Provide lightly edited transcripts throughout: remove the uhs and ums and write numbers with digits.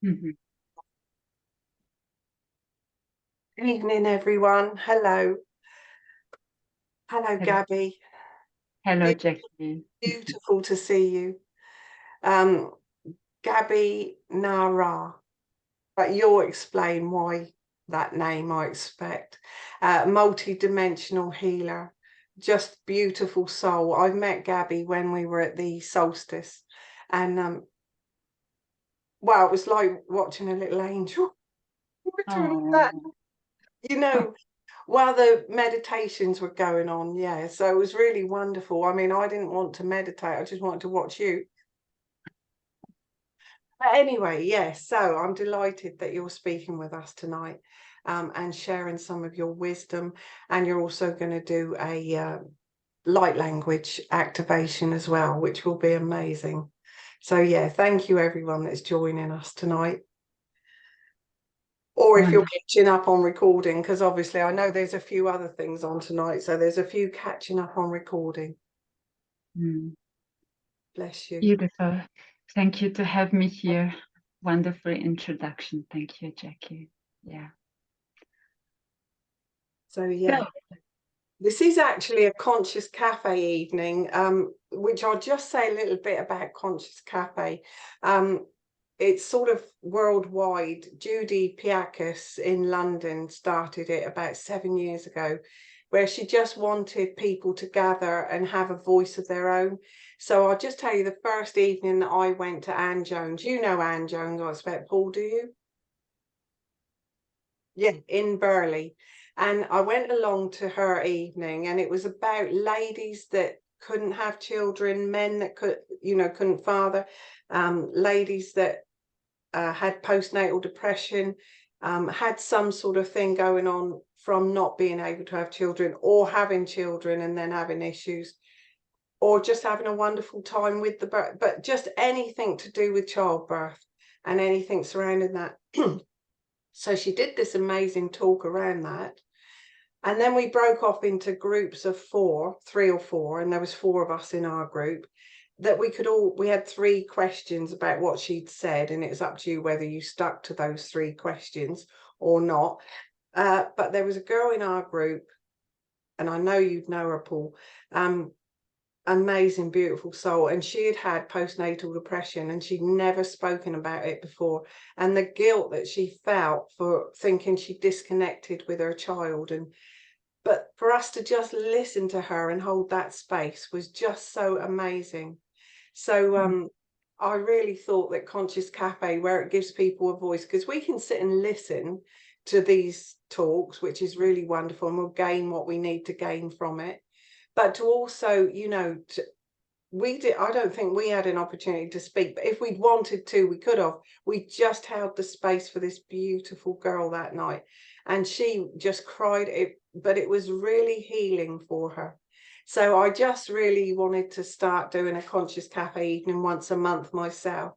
Mhm. Evening, everyone. Hello. Hello, Hello, Gabby. hello, Be- Jackie. Beautiful to see you. Um, Gaby Na RA. But you'll explain why that name, I expect. Multidimensional healer. Just beautiful soul. I met Gabby when we were at the solstice. And, well, it was like watching a little angel. Which one was that? Oh, You know, while the meditations were going on, yeah. So it was really wonderful. I mean, I didn't want to meditate, I just wanted to watch you. But anyway, yes, so I'm delighted that you're speaking with us tonight, and sharing some of your wisdom. And you're also going to do a light language activation as well, which will be amazing. So, yeah, thank you everyone that's joining us tonight. Or if you're wonderful. catching up on recording, because obviously I know there's a few other things on tonight. So there's a few catching up on recording. Mm, Bless you. beautiful. Thank you to have me here. Wonderful introduction. Thank you, Jackie. Yeah. So, So, yeah. This is actually a Conscious Cafe evening, which I'll just say a little bit about Conscious Cafe. It's sort of worldwide. Judy Piakis in London started it about 7 years ago, where she just wanted people to gather and have a voice of their own. So I'll just tell you the first evening that I went to Anne Jones. You know Anne Jones, I expect, Paul, do you? Yeah, in Burley. And I went along to her evening, and it was about ladies that couldn't have children, men that couldn't father, ladies that had postnatal depression, had some sort of thing going on from not being able to have children, or having children and then having issues, or just having a wonderful time with the birth, but just anything to do with childbirth and anything surrounding that. So she did this amazing talk around that. And then we broke off into groups of four, 3 or 4, and there was 4 of us in our group, that we had 3 questions about what she'd said, and it was up to you whether you stuck to those 3 questions or not. But there was a girl in our group, and I know you'd know her, Paul, amazing, beautiful soul, and she had had postnatal depression, and she'd never spoken about it before, and the guilt that she felt for thinking she disconnected with her child. And but for us to just listen to her and hold that space was just so amazing. So mm, I really thought that Conscious Cafe, where it gives people a voice, because we can sit and listen to these talks, which is really wonderful, and we'll gain what we need to gain from it. But to also, I don't think we had an opportunity to speak, but if we'd wanted to, we could have. We just held the space for this beautiful girl that night, and she just cried it, but it was really healing for her. So I just really wanted to start doing a Conscious Cafe evening once a month myself.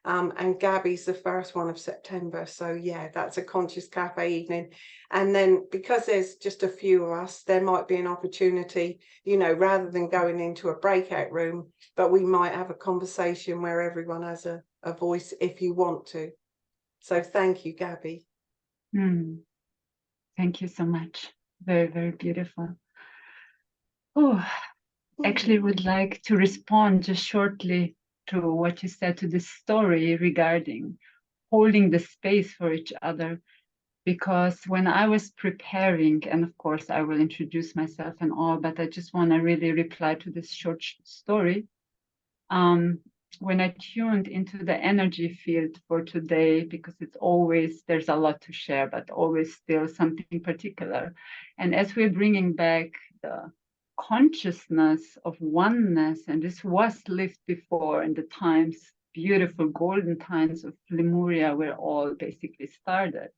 And Gabby's the first one of September. So yeah, that's a Conscious Cafe evening. And then because there's just a few of us, there might be an opportunity, rather than going into a breakout room, but we might have a conversation where everyone has a voice if you want to. So thank you, Gabby. mm, thank you so much. Very, very beautiful. Oh, actually would like to respond just shortly to what you said, to the story regarding holding the space for each other. Because when I was preparing, and of course I will introduce myself and all, but I just want to really reply to this short story. When I tuned into the energy field for today, because there's a lot to share, but always still something particular. And as we're bringing back the consciousness of oneness, and this was lived before in the times, beautiful golden times of Lemuria, where all basically started.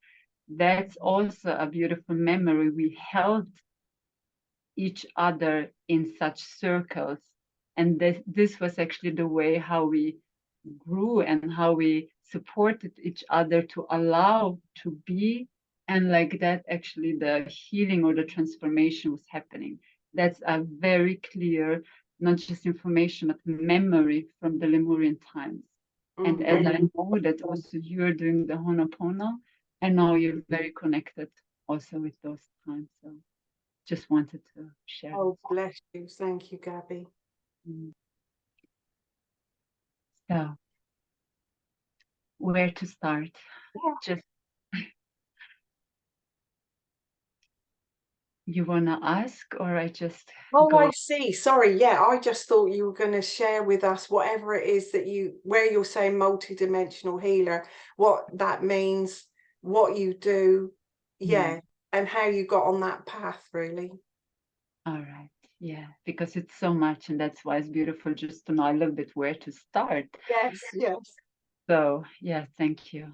That's also a beautiful memory. We held each other in such circles. And this was actually the way how we grew and how we supported each other to allow to be. And like that, actually, the healing or the transformation was happening. That's a very clear, not just information, but memory from the Lemurian times. And as I know that also you're doing the Ho'oponopono, and now you're very connected also with those times. So just wanted to share. Oh, bless you. Thank you, Gaby. So where to start? Just you wanna ask, or I just Oh, go? I see. Sorry. Yeah, I just thought you were going to share with us whatever it is that where you're saying multidimensional healer, what that means, what you do, yeah, and how you got on that path, really. All right. Yeah, because it's so much, and that's why it's beautiful just to know a little bit where to start. Yes, yes. So yeah, thank you.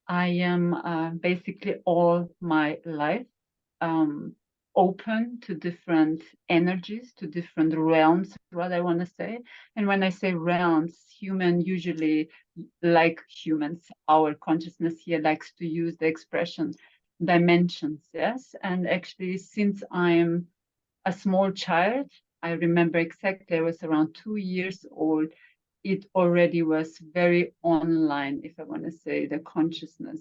I am basically all my life open to different energies, to different realms, what I want to say. And when I say realms, human usually, like humans, our consciousness here likes to use the expression dimensions, yes? And actually, since I'm a small child, I remember exactly, I was around 2 years old, it already was very online, if I want to say, the consciousness.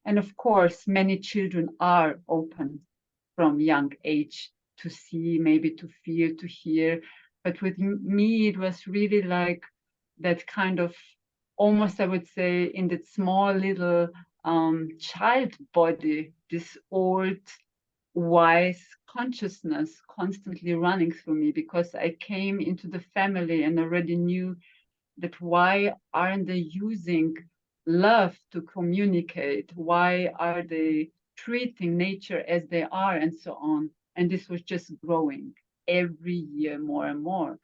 And of course, many children are open from young age to see, maybe to feel, to hear. But with me, it was really like that kind of almost, I would say, in that small little child body, this old, wise consciousness constantly running through me, because I came into the family and already knew that why aren't they using love to communicate? Why are they treating nature as they are, and so on? And this was just growing every year more and more.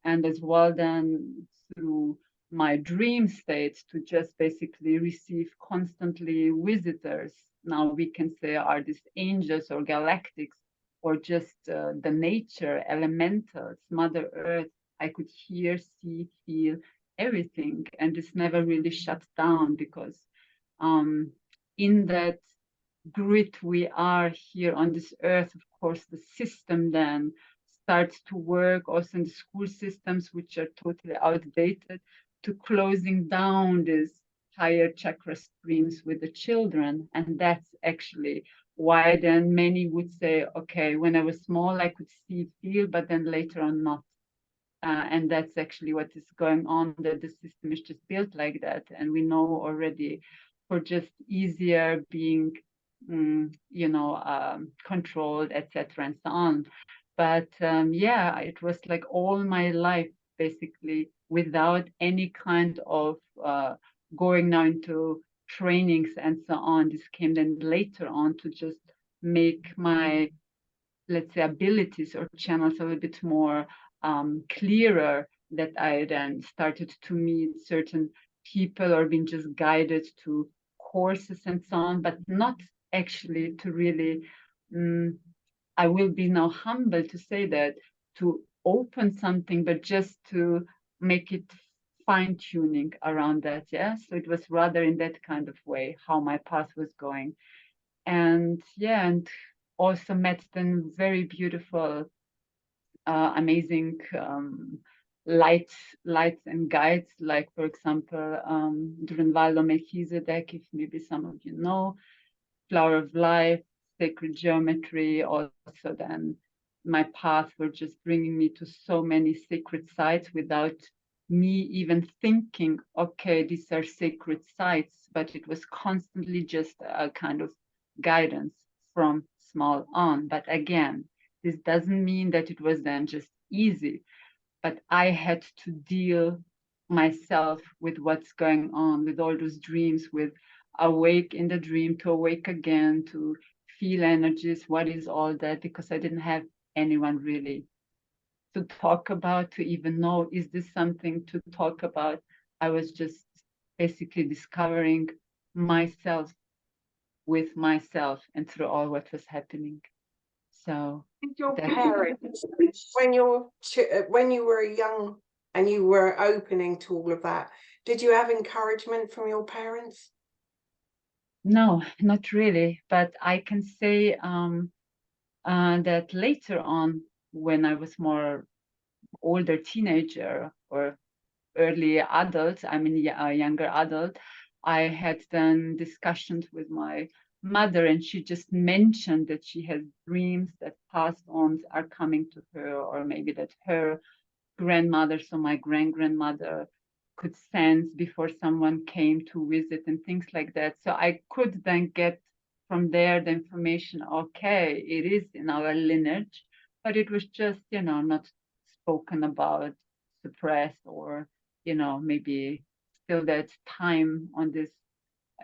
And as well then through my dream states to just basically receive constantly visitors. Now we can say are these angels or galactics or just the nature, elementals, Mother Earth. I could hear, see, feel everything. And this never really shut down because in that grid we are here on this earth, of course, the system then starts to work also in the school systems, which are totally outdated, to closing down these higher chakra streams with the children. And that's actually why then many would say, okay, when I was small, I could see, feel, but then later on not. And that's actually what is going on, that the system is just built like that. And we know already for just easier being, controlled, etc., and so on. But yeah, it was like all my life, basically, without any kind of going now into trainings and so on. This came then later on to just make my, let's say, abilities or channels a little bit more clearer, that I then started to meet certain people or been just guided to courses and so on, but not actually to really, I will be now humble to say that, to open something, but just to make it fine tuning around that. Yeah. So it was rather in that kind of way how my path was going. And yeah, and also met then very beautiful, amazing lights and guides, like for example, Drunvalo Melchizedek, if maybe some of you know, Flower of Life, Sacred Geometry. Also then my path were just bringing me to so many sacred sites without me even thinking, okay, these are sacred sites, but it was constantly just a kind of guidance from small on. But again, this doesn't mean that it was then just easy, but I had to deal myself with what's going on, with all those dreams, with awake in the dream, to awake again, to feel energies, what is all that, because I didn't have anyone really to talk about, to even know, is this something to talk about? I was just basically discovering myself with myself and through all what was happening. So Did your parents, when you were young and you were opening to all of that, did you have encouragement from your parents? no, not really, but I can say that later on, when I was more older teenager, or early adult, I mean, a younger adult, I had then discussions with my mother, and she just mentioned that she has dreams that past ons are coming to her, or maybe that her grandmother, so my grandmother, could sense before someone came to visit and things like that. So I could then get from there the information, okay, it is in our lineage, but it was just, not spoken about, suppressed, or, maybe still that time on this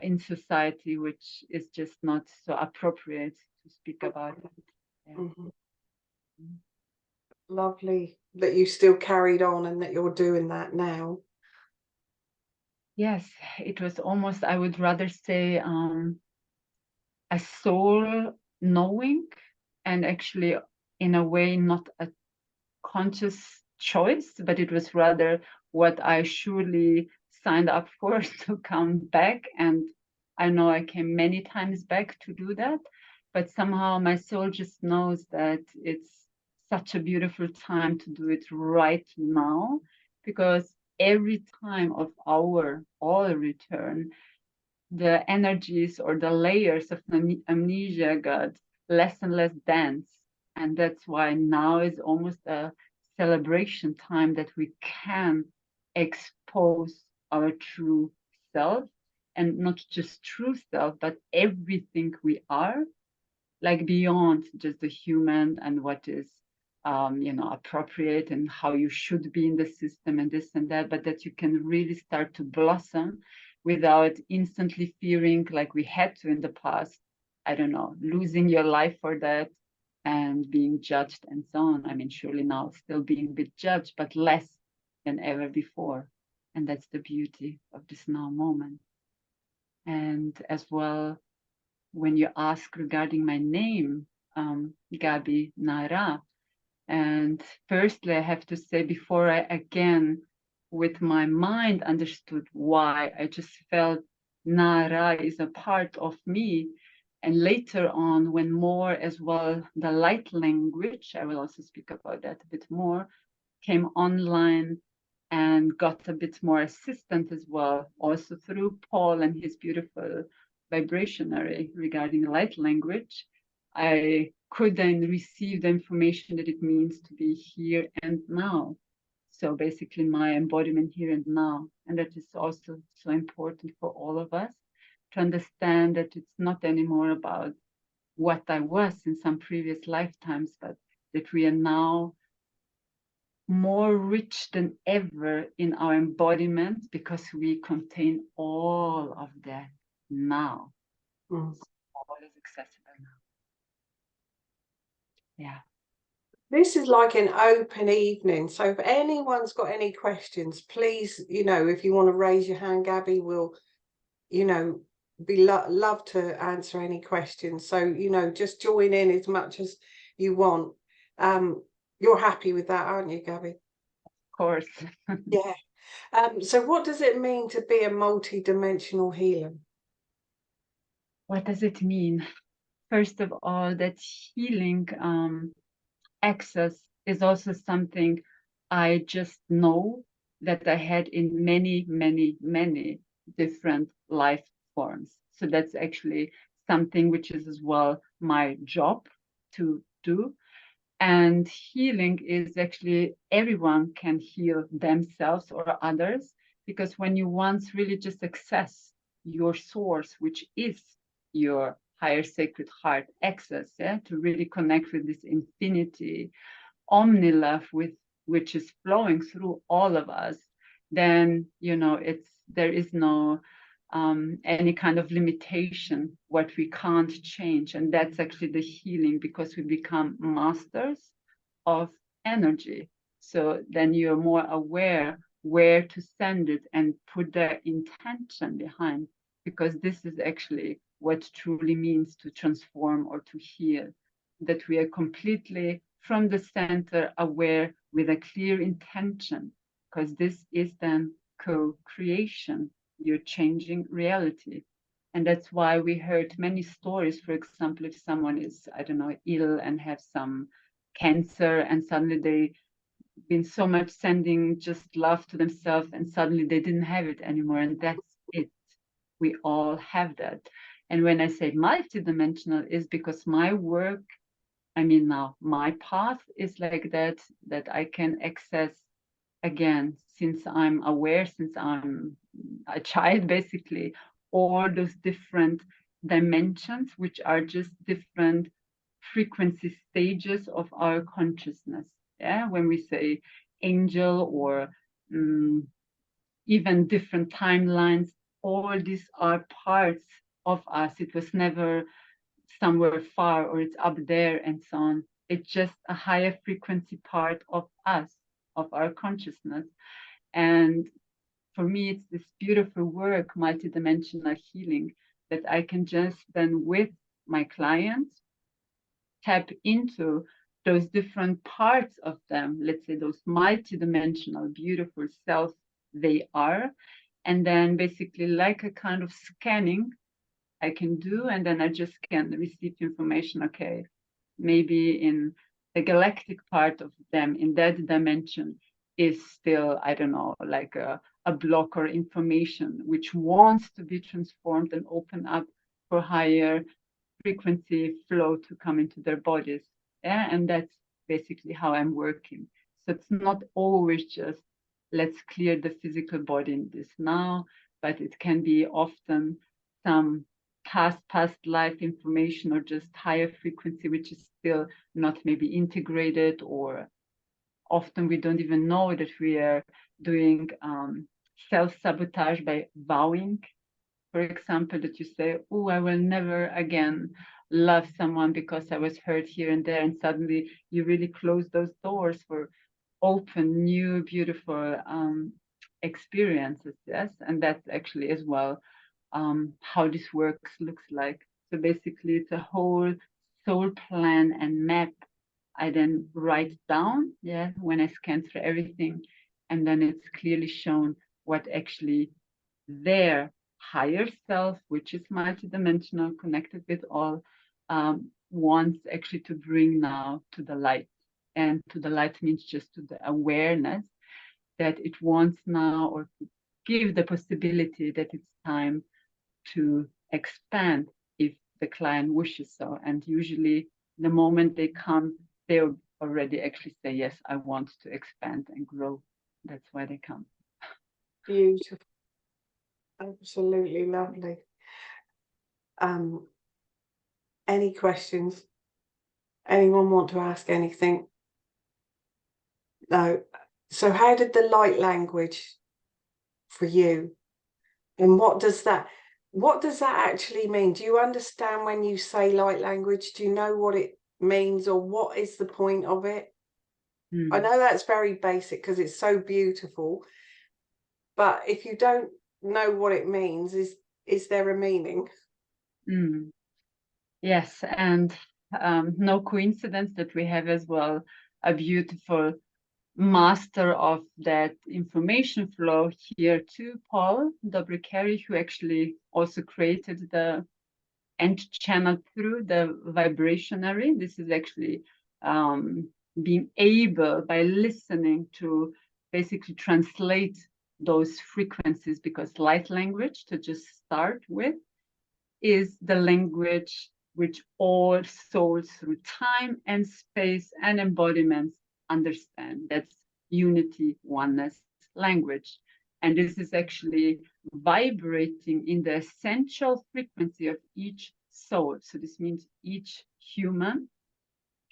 in society, which is just not so appropriate to speak about it. Yeah. Mm-hmm. Lovely that you still carried on and that you're doing that now. Yes, it was almost, I would rather say, a soul knowing, and actually, in a way, not a conscious choice, but it was rather what I surely signed up for to come back. And I know I came many times back to do that, but somehow my soul just knows that it's such a beautiful time to do it right now, because every time of our all return, the energies or the layers of amnesia got less and less dense. And that's why now is almost a celebration time that we can expose our true self, and not just true self, but everything we are, like beyond just the human and what is appropriate and how you should be in the system and this and that, but that you can really start to blossom without instantly fearing like we had to in the past, I don't know, losing your life for that and being judged and so on. I mean, surely now still being a bit judged, but less than ever before. And that's the beauty of this now moment. And as well, when you ask regarding my name, Gaby Na RA, and firstly, I have to say, before I again, with my mind, understood why, I just felt Na RA is a part of me. And later on, when more as well, the light language, I will also speak about that a bit more, came online and got a bit more assistance as well, also through Paul and his beautiful vibrationary regarding light language. I could then receive the information that it means to be here and now. So basically my embodiment here and now. And that is also so important for all of us to understand that it's not anymore about what I was in some previous lifetimes, but that we are now more rich than ever in our embodiment, because we contain all of that now. Mm. All is accessible now. Yeah. This is like an open evening. So if anyone's got any questions, please, if you want to raise your hand, Gaby will, be love to answer any questions. So, just join in as much as you want. You're happy with that, aren't you, Gaby? Of course. Yeah. So what does it mean to be a multidimensional healer? What does it mean? First of all, that healing access is also something I just know that I had in many, many, many different life forms. So that's actually something which is as well my job to do. And healing is actually, everyone can heal themselves or others, because when you once really just access your source, which is your higher sacred heart access, to really connect with this infinity, omni love with which is flowing through all of us, then there is no any kind of limitation what we can't change. And that's actually the healing, because we become masters of energy. So then you're more aware where to send it and put the intention behind, because this is actually what truly means to transform or to heal, that we are completely from the center aware with a clear intention, because this is then co-creation. You're changing reality. And that's why we heard many stories. For example, if someone is, I don't know, ill and have some cancer, and suddenly they been so much sending just love to themselves, and suddenly they didn't have it anymore. And that's it. We all have that. And when I say multidimensional, is because my work, I mean, now my path is like that, that I can access again, since I'm aware, since I'm a child, basically, all those different dimensions, which are just different frequency stages of our consciousness. Yeah, when we say angel or even different timelines, all these are parts of us. It was never somewhere far or it's up there and so on. It's just a higher frequency part of us, of our consciousness. And for me, it's this beautiful work, multidimensional healing, that I can just then with my clients tap into those different parts of them, let's say those multidimensional, beautiful selves they are. And then basically like a kind of scanning I can do, and then I just can receive information, okay, maybe in the galactic part of them, in that dimension, is still, I don't know, like a block or information which wants to be transformed and open up for higher frequency flow to come into their bodies. Yeah, and that's basically how I'm working. So it's not always just let's clear the physical body in this now, but it can be often some past life information or just higher frequency, which is still not maybe integrated, or often we don't even know that we are doing self-sabotage by vowing, for example, that you say, oh, I will never again love someone because I was hurt here and there, and suddenly you really close those doors for open, new, beautiful experiences. Yes, and that's actually as well how this works looks like. So basically, it's a whole soul plan and map. I then write down, yeah, when I scan through everything, and then it's clearly shown what actually their higher self, which is multidimensional, connected with all, wants actually to bring now to the light. And to the light means just to the awareness that it wants now, or to give the possibility that it's time to expand if the client wishes so. And usually the moment they come, they already actually say, yes, I want to expand and grow. That's why they come. Beautiful. Absolutely lovely. Any questions? Anyone want to ask anything? No. So how did the light language for you? And what does that actually mean? Do you understand when you say light language? Do you know what it means, or what is the point of it? I know that's very basic because it's so beautiful, but if you don't know what it means, is there a meaning? Yes, and no coincidence that we have as well a beautiful master of that information flow here too, Paul Dobrikari, who actually also created the and channeled through the vibrationary. This is actually being able, by listening, to basically translate those frequencies, because light language, to just start with, is the language which all souls through time and space and embodiments understand. That's unity, oneness language. And this is actually vibrating in the essential frequency of each soul. So this means each human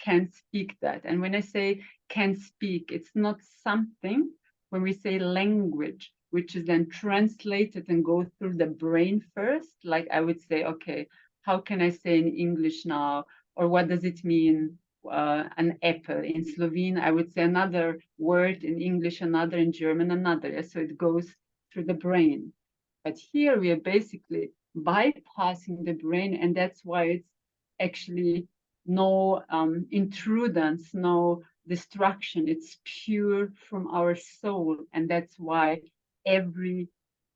can speak that. And when I say can speak, it's not something, when we say language, which is then translated and go through the brain first, like I would say, okay, how can I say in English now? Or what does it mean, an apple? In Slovene, I would say another word, in English another, in German another. So it goes through the brain. But here we are basically bypassing the brain, and that's why it's actually no intrudence, no destruction. It's pure from our soul. And that's why every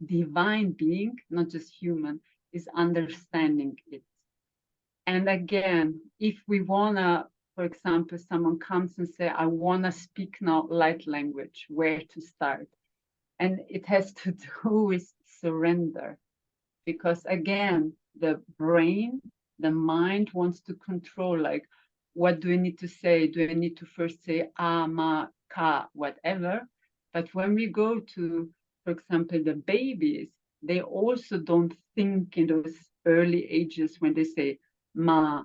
divine being, not just human, is understanding it. And again, if we want to for example, someone comes and say, I want to speak now light language, where to start? And it has to do with surrender, because again, the brain, the mind wants to control, like, what do I need to say? Do I need to first say ma, ka, whatever? But when we go to, for example, the babies, they also don't think in those early ages when they say ma,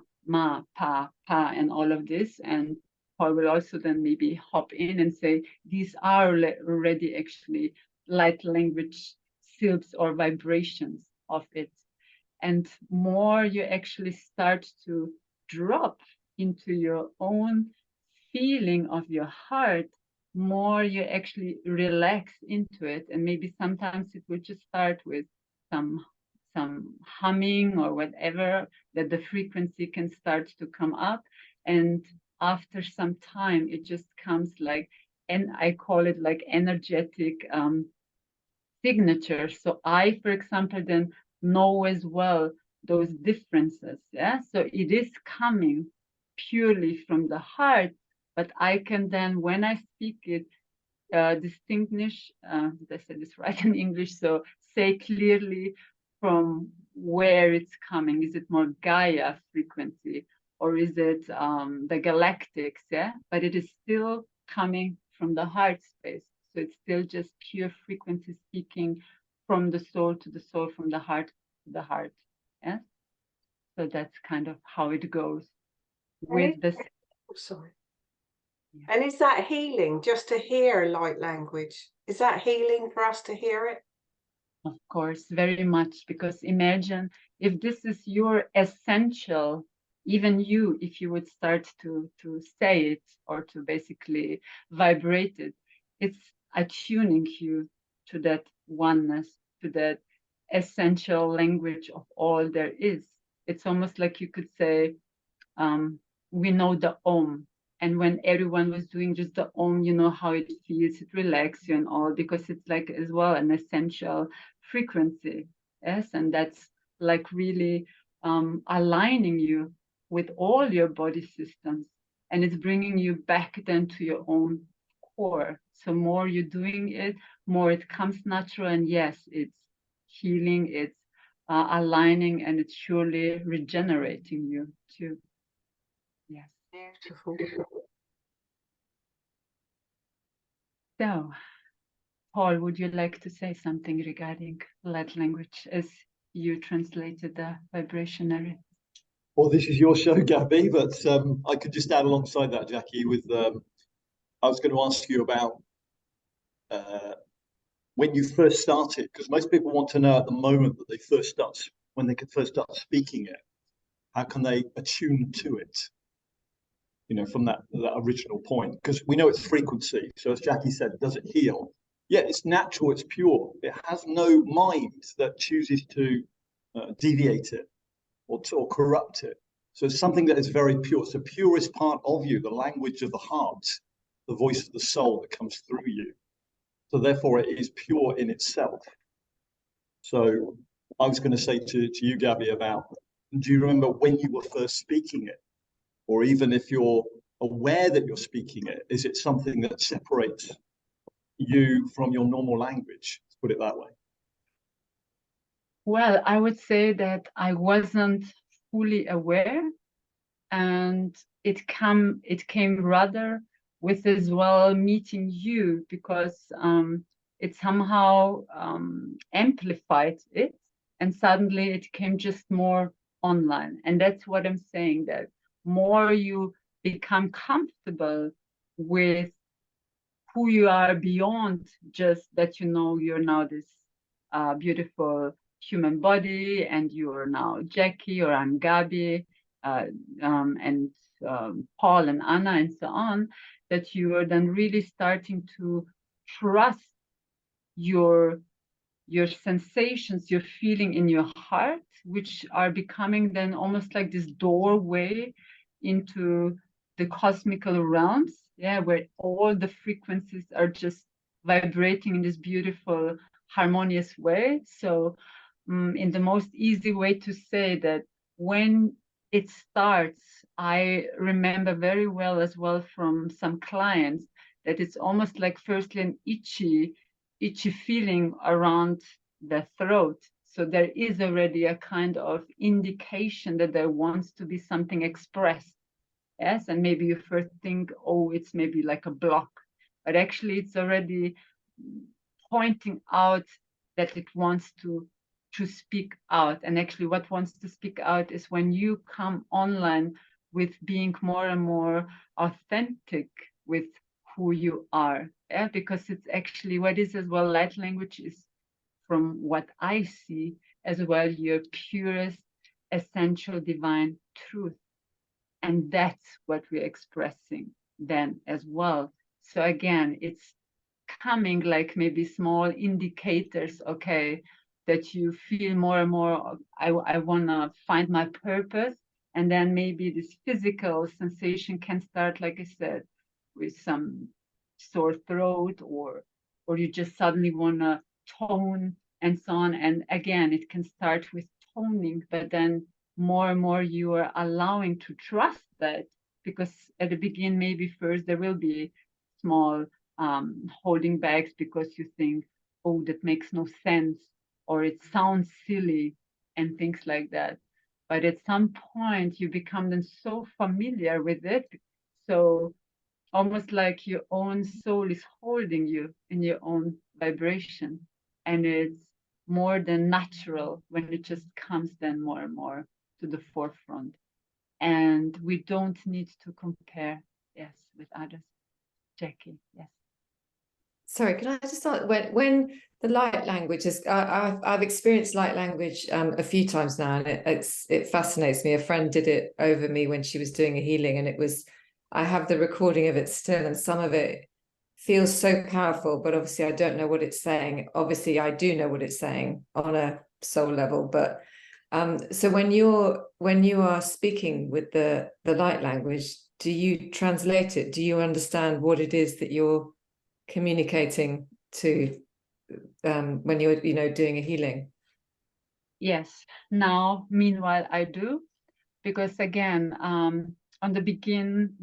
pa, and all of this. And Paul will also then maybe hop in and say, these are already actually light language syllables or vibrations of it. And more you actually start to drop into your own feeling of your heart, more you actually relax into it. And maybe sometimes it will just start with some humming or whatever, that the frequency can start to come up. And after some time, it just comes like, and I call it like energetic signature. So I, for example, then know as well those differences. Yeah. So it is coming purely from the heart, but I can then, when I speak it, distinguish, did I say this right in English? So say clearly from where it's coming. Is it more Gaia frequency, or is it the galactics? Yeah, but it is still coming from the heart space. So it's still just pure frequency speaking from the soul to the soul, from the heart to the heart. Yeah. So that's kind of how it goes with this. Oh, sorry. Yeah. And is that healing just to hear light language? Is that healing for us to hear it? Of course, very much, because imagine if this is your essential, even you, if you would start to say it or to basically vibrate it, it's attuning you to that oneness, to that essential language of all there is. It's almost like you could say, we know the Om. And when everyone was doing just the Om, you know how it feels, it relaxes you and all, because it's like as well an essential frequency. Yes. And that's like really aligning you with all your body systems. And it's bringing you back then to your own core. So more you're doing it, more it comes natural. And yes, it's healing, it's aligning, and it's surely regenerating you too. Yes. Beautiful. So, Paul, would you like to say something regarding light language as you translated the vibrationary? Well, this is your show, Gaby, but I could just add alongside that, Jackie, with I was going to ask you about when you first started, because most people want to know at the moment that they first start, when they could first start speaking it, how can they attune to it? You know, from that original point, because we know it's frequency. So as Jackie said, does it heal? Yeah, it's natural, it's pure. It has no mind that chooses to deviate it or corrupt it. So it's something that is very pure. It's the purest part of you, the language of the heart, the voice of the soul that comes through you. So therefore it is pure in itself. So I was going to say to you, Gaby, about, do you remember when you were first speaking it? Or even if you're aware that you're speaking it, is it something that separates you from your normal language? Let's put it that way. Well, I would say that I wasn't fully aware, and it came rather with as well meeting you, because it somehow amplified it, and suddenly it came just more online. And that's what I'm saying, that more you become comfortable with who you are beyond just that, you know, you're now this beautiful human body, and you're now Jackie, or I'm Gaby, and Paul and Anna and so on, that you are then really starting to trust your sensations, your feeling in your heart, which are becoming then almost like this doorway into the cosmical realms, yeah, where all the frequencies are just vibrating in this beautiful, harmonious way. So in the most easy way to say that, when it starts, I remember very well as well from some clients, that it's almost like firstly an itchy feeling around the throat. So there is already a kind of indication that there wants to be something expressed. Yes, and maybe you first think, oh, it's maybe like a block, but actually it's already pointing out that it wants to speak out. And actually what wants to speak out is when you come online with being more and more authentic with who you are. Yeah, because it's actually what is as well, light language is, from what I see, as well, your purest essential divine truth. And that's what we're expressing then as well. So again, it's coming like maybe small indicators, okay, that you feel more and more, I want to find my purpose. And then maybe this physical sensation can start, like I said, with some sore throat, or you just suddenly want to tone and so on. And again, it can start with toning, but then more and more you are allowing to trust that, because at the beginning, maybe first there will be small holding backs because you think, oh, that makes no sense, or it sounds silly, and things like that. But at some point, you become then so familiar with it. So almost like your own soul is holding you in your own vibration. And it's more than natural when it just comes then more and more to the forefront. And we don't need to compare, yes, with others. Jackie, yes. Sorry, can I just start when the light language is? I've experienced light language a few times now, and it fascinates me. A friend did it over me when she was doing a healing, and it was. I have the recording of it still, and some of it feels so powerful, but obviously I don't know what it's saying. Obviously, I do know what it's saying on a soul level, but so when you are speaking with the light language, do you translate it? Do you understand what it is that you're communicating to when you're doing a healing? Yes, now meanwhile I do, because again, on the begin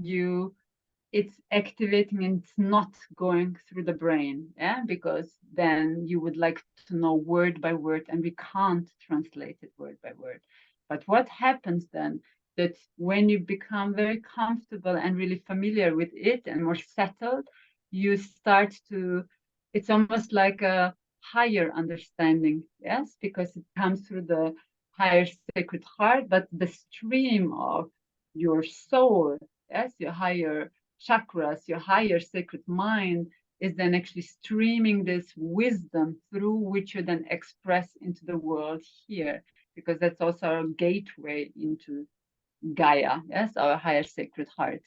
it's activating and it's not going through the brain, yeah, because then you would like to know word by word, and we can't translate it word by word. But what happens then, that when you become very comfortable and really familiar with it and more settled, you start to, it's almost like a higher understanding, yes, because it comes through the higher sacred heart, but the stream of your soul, yes, your higher chakras, your higher sacred mind, is then actually streaming this wisdom through which you then express into the world here, because that's also our gateway into Gaia, yes, our higher sacred heart.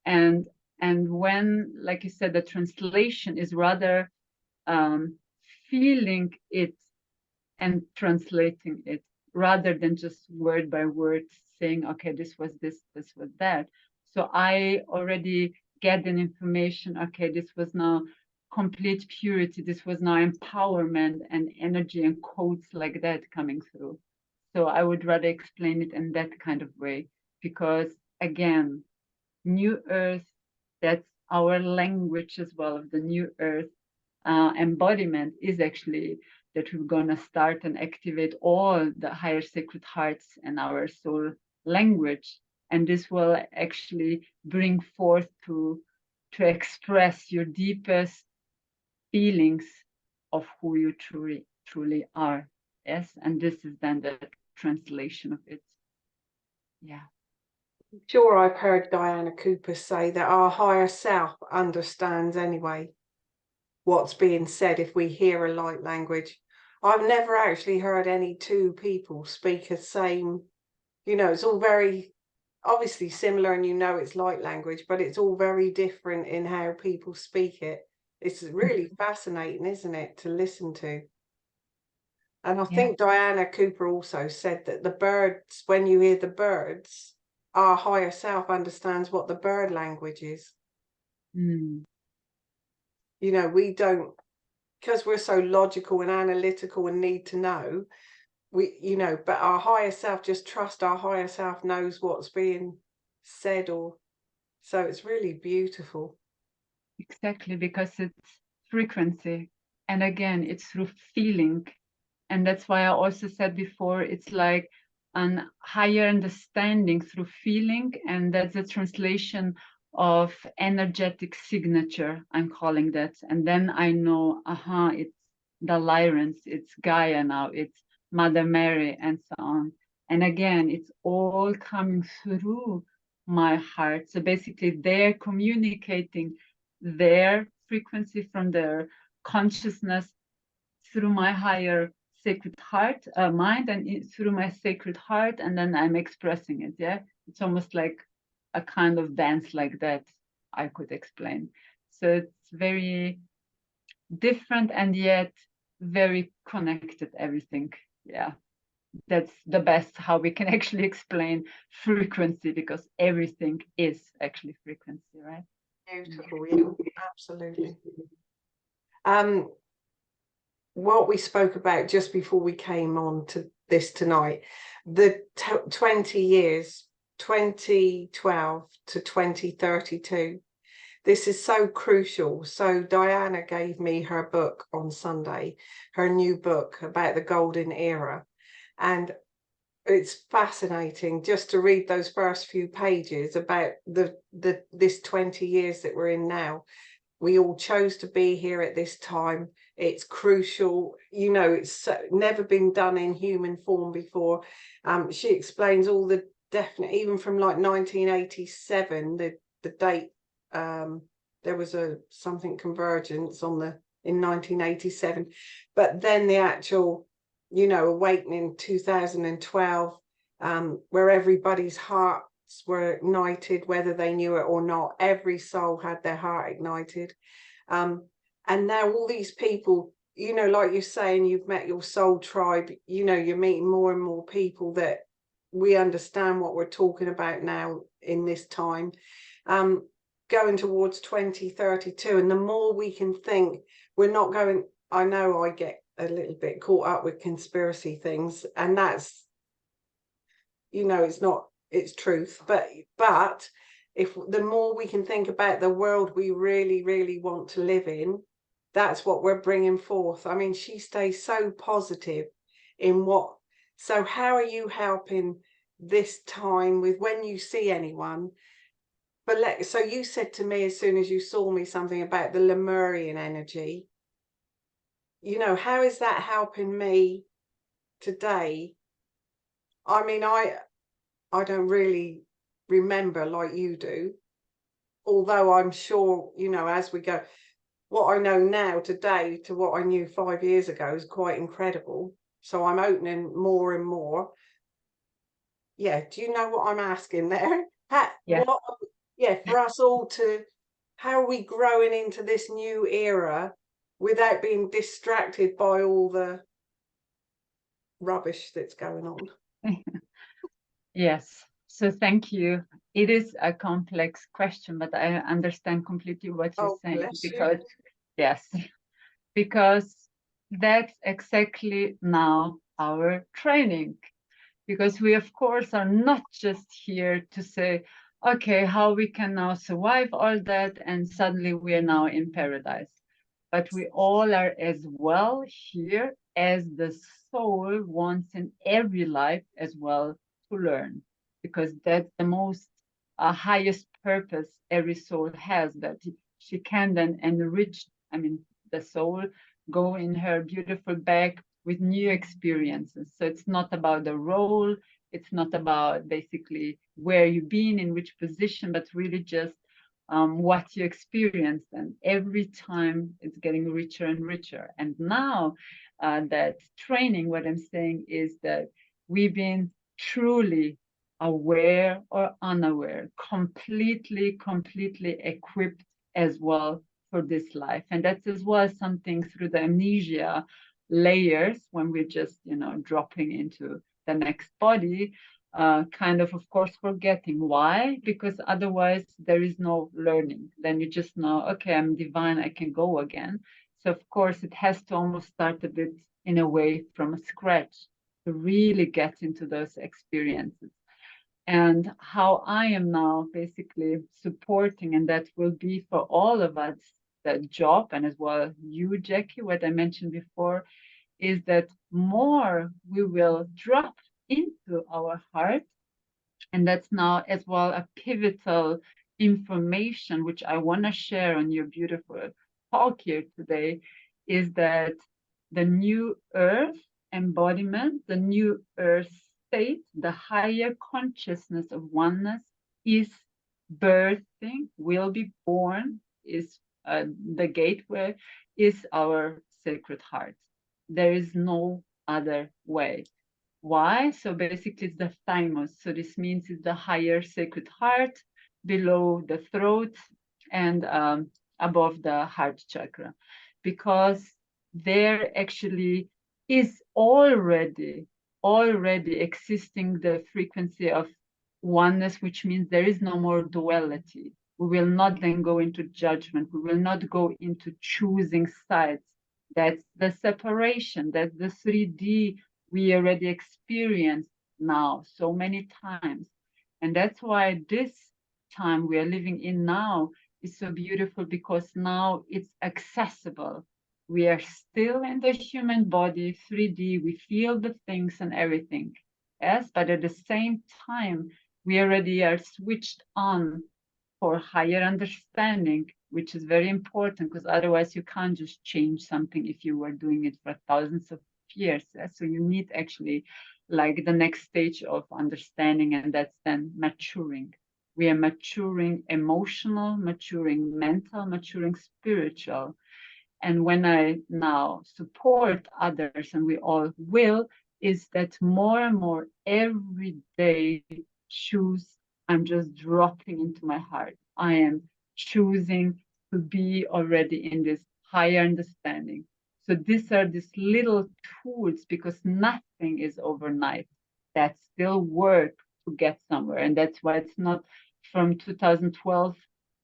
And when, like you said, the translation is rather feeling it and translating it, rather than just word by word saying, okay, this was this, this was that. So I already get an information, okay, this was now complete purity, this was now empowerment and energy and codes like that coming through. So I would rather explain it in that kind of way, because again, New Earth, that's our language as well of the New Earth embodiment, is actually that we're going to start and activate all the higher sacred hearts and our soul language. And this will actually bring forth to express your deepest feelings of who you truly are. Yes, and this is then the translation of it. Yeah. Sure, I've heard Diana Cooper say that our higher self understands anyway what's being said if we hear a light language. I've never actually heard any two people speak the same, it's all very obviously similar, and it's light language, but it's all very different in how people speak it. It's really fascinating, isn't it, to listen to? And I think Diana Cooper also said that the birds, when you hear the birds, our higher self understands what the bird language is. We don't, because we're so logical and analytical and need to know, but our higher self, just trust our higher self knows what's being said, or so it's really beautiful. Exactly, because it's frequency. And again, it's through feeling. And that's why I also said before, it's like an higher understanding through feeling. And that's a translation of energetic signature, I'm calling that. And then I know, it's the Lyrans, it's Gaia now, it's Mother Mary, and so on. And again, it's all coming through my heart. So basically, they're communicating their frequency from their consciousness through my higher sacred heart, mind, and through my sacred heart, and then I'm expressing it. Yeah, it's almost like a kind of dance like that, I could explain. So it's very different and yet very connected, everything. Yeah, that's the best how we can actually explain frequency, because everything is actually frequency, right? Beautiful, yeah, absolutely. What we spoke about just before we came on to this tonight, the 20 years, 2012 to 2032. This is so crucial. So Diana gave me her book on Sunday, her new book about the golden era. And it's fascinating just to read those first few pages about this 20 years that we're in now. We all chose to be here at this time. It's crucial. It's never been done in human form before. She explains all the definite, even from like 1987, the date. There was something convergence in 1987, but then the actual, awakening 2012, where everybody's heart were ignited, whether they knew it or not. Every soul had their heart ignited. And now all these people, like you're saying, you've met your soul tribe, you're meeting more and more people that we understand what we're talking about now in this time, going towards 2032. And the more we can think, we're not going, I know I get a little bit caught up with conspiracy things, and that's, it's truth, but if the more we can think about the world we really, really want to live in, that's what we're bringing forth. I mean, she stays so positive in so how are you helping this time with when you see anyone? But so you said to me as soon as you saw me something about the Lemurian energy. How is that helping me today? I mean, I don't really remember like you do, although I'm sure, as we go, what I know now today to what I knew 5 years ago is quite incredible. So I'm opening more and more. Yeah, do you know what I'm asking there? For us all how are we growing into this new era without being distracted by all the rubbish that's going on? Yes. So thank you. It is a complex question, but I understand completely what you're saying, because yes, because that's exactly now our training. Because we, of course, are not just here to say, okay, how we can now survive all that and suddenly we are now in paradise. But we all are as well here as the soul wants in every life as well to learn, because that's the most highest purpose every soul has, that she can then enrich, the soul go in her beautiful bag with new experiences. So it's not about the role, it's not about basically where you've been, in which position, but really just what you experienced. And every time it's getting richer and richer. And now that training, what I'm saying is that we've been truly aware or unaware, completely equipped as well for this life. And that's as well something through the amnesia layers, when we're just, dropping into the next body, kind of course, forgetting. Why? Because otherwise there is no learning. Then you just know, okay, I'm divine, I can go again. So of course it has to almost start a bit in a way from scratch. to really get into those experiences. And how I am now basically supporting, and that will be for all of us, that job, and as well you, Jackie, what I mentioned before, is that more we will drop into our heart. And that's now as well a pivotal information, which I want to share on your beautiful talk here today, is that the new earth embodiment, the new earth state, the higher consciousness of oneness is birthing, will be born, is the gateway, is our sacred heart. There is no other way. Why? So basically it's the thymus. So this means it's the higher sacred heart, below the throat, and above the heart chakra. Because there actually is already existing the frequency of oneness, which means there is no more duality. We will not then go into judgment. We will not go into choosing sides. That's the separation. That's the 3D we already experienced now so many times. And that's why this time we are living in now is so beautiful, because now it's accessible. We are still in the human body, 3D, we feel the things and everything. Yes, but at the same time, we already are switched on for higher understanding, which is very important, because otherwise you can't just change something if you were doing it for thousands of years. So you need actually like the next stage of understanding, and that's then maturing. We are maturing emotional, maturing mental, maturing spiritual. And when I now support others, and we all will, is that more and more every day choose, I'm just dropping into my heart. I am choosing to be already in this higher understanding. So these are these little tools, because nothing is overnight. That's still work to get somewhere. And that's why it's not from 2012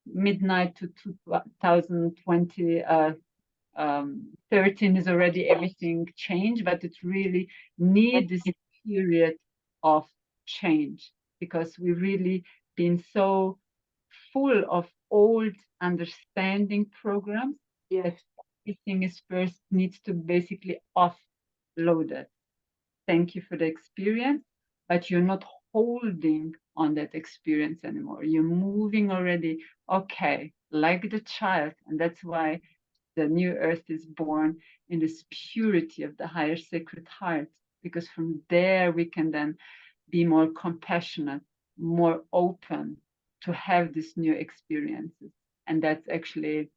midnight to 2020 13 is already everything changed, but it really need this period of change, because we've really been so full of old understanding programs. Yes. That everything is first needs to basically offload it. Thank you for the experience, but you're not holding on that experience anymore. You're moving already, okay, like the child. And that's why the new earth is born in this purity of the higher sacred heart, because from there we can then be more compassionate, more open to have these new experiences. And that's actually,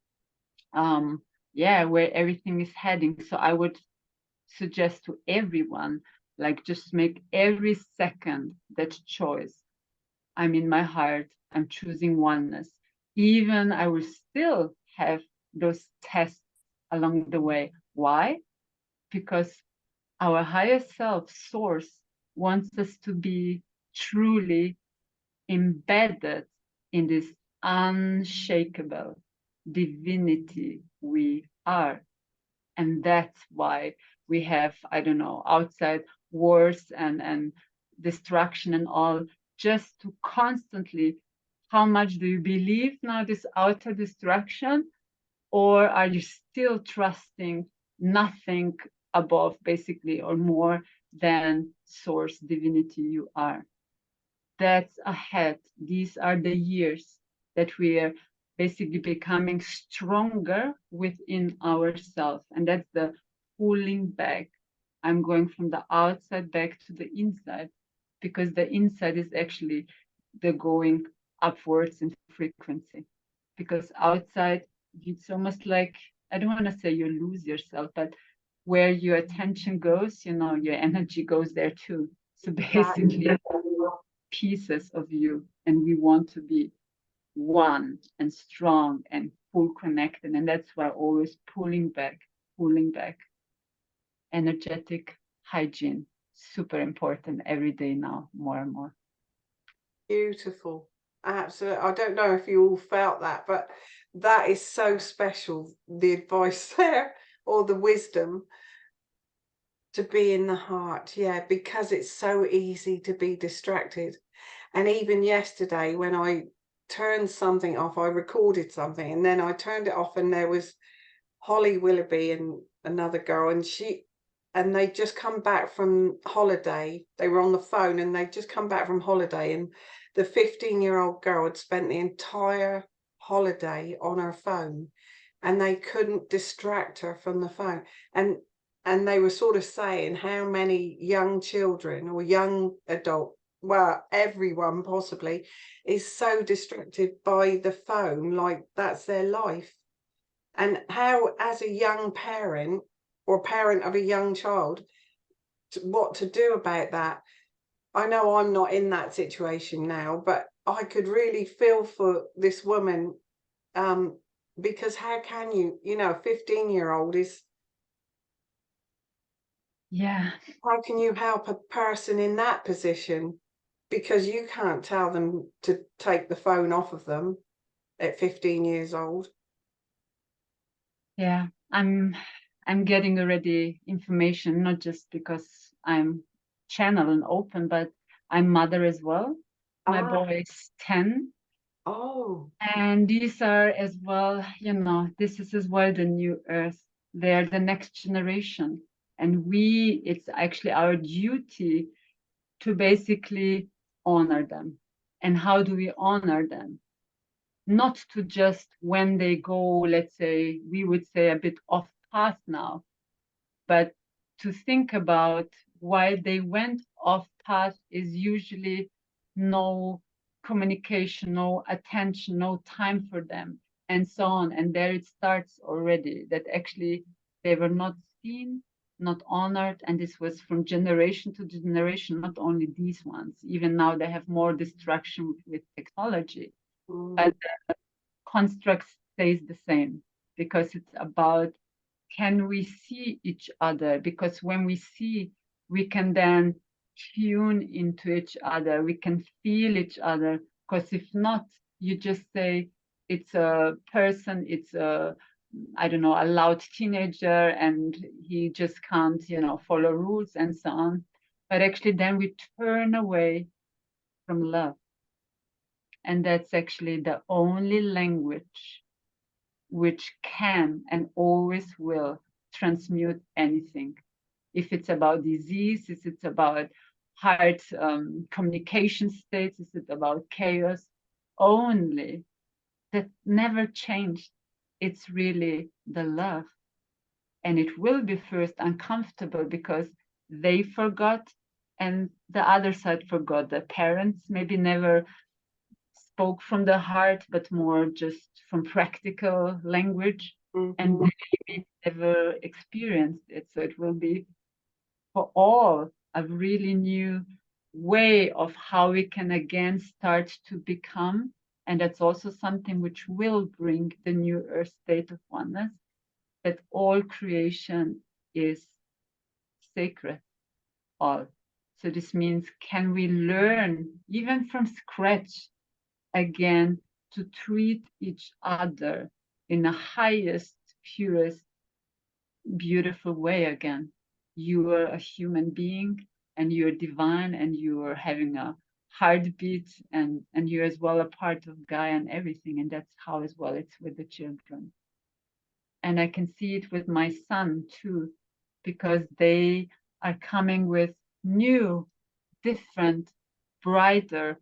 where everything is heading. So I would suggest to everyone, like, just make every second that choice. I'm in my heart, I'm choosing oneness. Even I will still have those tests along the way. Why? Because our higher self, source, wants us to be truly embedded in this unshakable divinity we are. And that's why we have, I don't know, outside wars and destruction and all, just to constantly, how much do you believe now this outer destruction? Or are you still trusting nothing above, basically, or more than source divinity you are? That's ahead. These are the years that we are basically becoming stronger within ourselves. And that's the pulling back. I'm going from the outside back to the inside, because the inside is actually the going upwards in frequency. Because outside, it's almost like, I don't want to say you lose yourself, but where your attention goes, your energy goes there too. So basically, pieces of you, and we want to be one and strong and full connected. And that's why always pulling back. Energetic hygiene, super important every day now, more and more. Beautiful. Absolutely. I don't know if you all felt that, but that is so special, the advice there, or the wisdom. To be in the heart, yeah, because it's so easy to be distracted. And even yesterday when I turned something off, I recorded something and then I turned it off and there was Holly Willoughby and another girl, and they'd just come back from holiday. They were on the phone and they'd just come back from holiday, and the 15-year-old girl had spent the entire holiday on her phone and they couldn't distract her from the phone. And they were sort of saying how many young children or young adult, well, everyone possibly, is so distracted by the phone, like that's their life. And how, as a young parent or parent of a young child, what to do about that. I know I'm not in that situation now, but I could really feel for this woman, because how can you, you know, a 15-year-old is, Yeah. how can you help a person in that position? Because you can't tell them to take the phone off of them at 15 years old. Yeah, I'm getting already information, not just because I'm channel and open, but I'm mother as well. My boy is 10. Oh. And these are as well, you know, this is as well the new earth. They're the next generation. And it's actually our duty to basically honor them. And how do we honor them? Not to just when they go, let's say, we would say a bit off path now, but to think about why they went off path is usually no communication, no attention, no time for them, and so on. And there it starts already, that actually they were not seen, not honored, and this was from generation to generation, not only these ones. Even now they have more distraction with technology. But the construct stays the same, because it's about, can we see each other? Because when we see, we can then tune into each other, we can feel each other. Because if not, you just say it's a person, it's a, I don't know, a loud teenager and he just can't, you know, follow rules and so on. But actually then we turn away from love. And that's actually the only language which can and always will transmute anything. If it's about disease, if it's about hard communication states, if it's about chaos, only that never changed. It's really the love. And it will be first uncomfortable because they forgot and the other side forgot. The parents maybe never spoke from the heart, but more just from practical language, and they never experienced it. So it will be for all a really new way of how we can again start to become. And that's also something which will bring the new earth state of oneness, that all creation is sacred, all. So this means, can we learn even from scratch again to treat each other in the highest, purest, beautiful way again? You are a human being and you're divine and you are having a heartbeat, and you're as well a part of Gaia and everything. And that's how as well it's with the children. And I can see it with my son too, because they are coming with new, different, brighter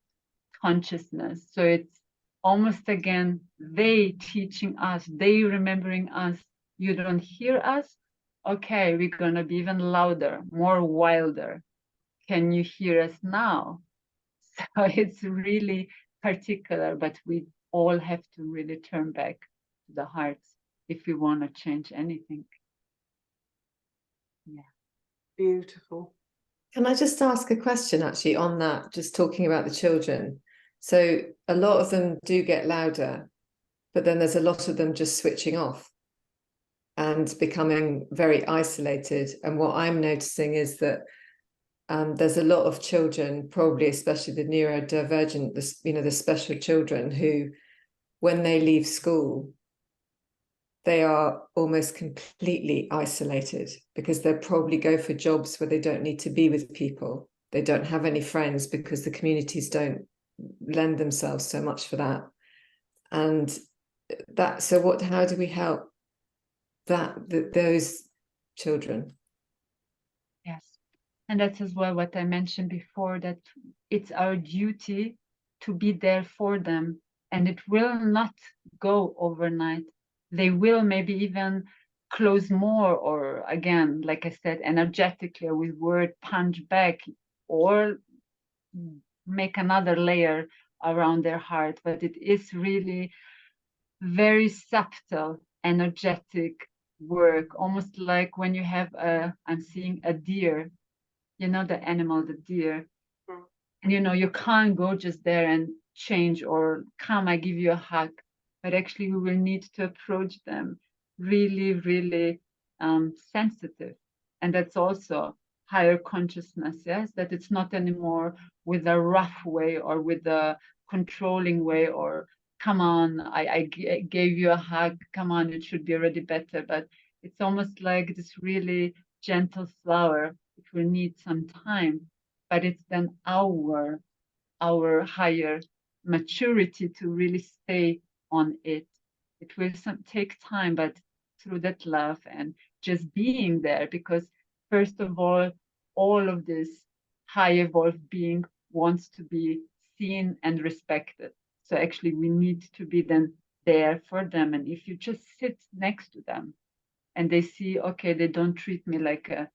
consciousness. So it's almost again, they teaching us, they remembering us. You don't hear us? Okay, we're gonna be even louder, more wilder. Can you hear us now? So it's really particular, but we all have to really turn back to the hearts if we want to change anything. Yeah. Beautiful. Can I just ask a question actually on that, just talking about the children? So a lot of them do get louder, but then there's a lot of them just switching off and becoming very isolated. And what I'm noticing is that there's a lot of children, probably especially the neurodivergent, the special children, who, when they leave school, they are almost completely isolated because they'll probably go for jobs where they don't need to be with people. They don't have any friends because the communities don't lend themselves so much for that. And how do we help those children? Yes. And that's as well what I mentioned before, that it's our duty to be there for them, and it will not go overnight. They will maybe even close more, or again, like I said, energetically with word punch back, or make another layer around their heart. But it is really very subtle, energetic work, almost like when you have I'm seeing a deer, you know, the animal, the deer. And you can't go just there and change, or come, I give you a hug. But actually we will need to approach them really, really sensitive. And that's also higher consciousness, yes, that it's not anymore with a rough way or with a controlling way, or come on, I gave you a hug, come on, it should be already better. But it's almost like this really gentle flower. It will need some time, but it's then our higher maturity to really stay on it. It will take time, but through that love and just being there, because first of all of this high evolved being wants to be seen and respected. So actually we need to be then there for them. And if you just sit next to them and they see, okay, they don't treat me like a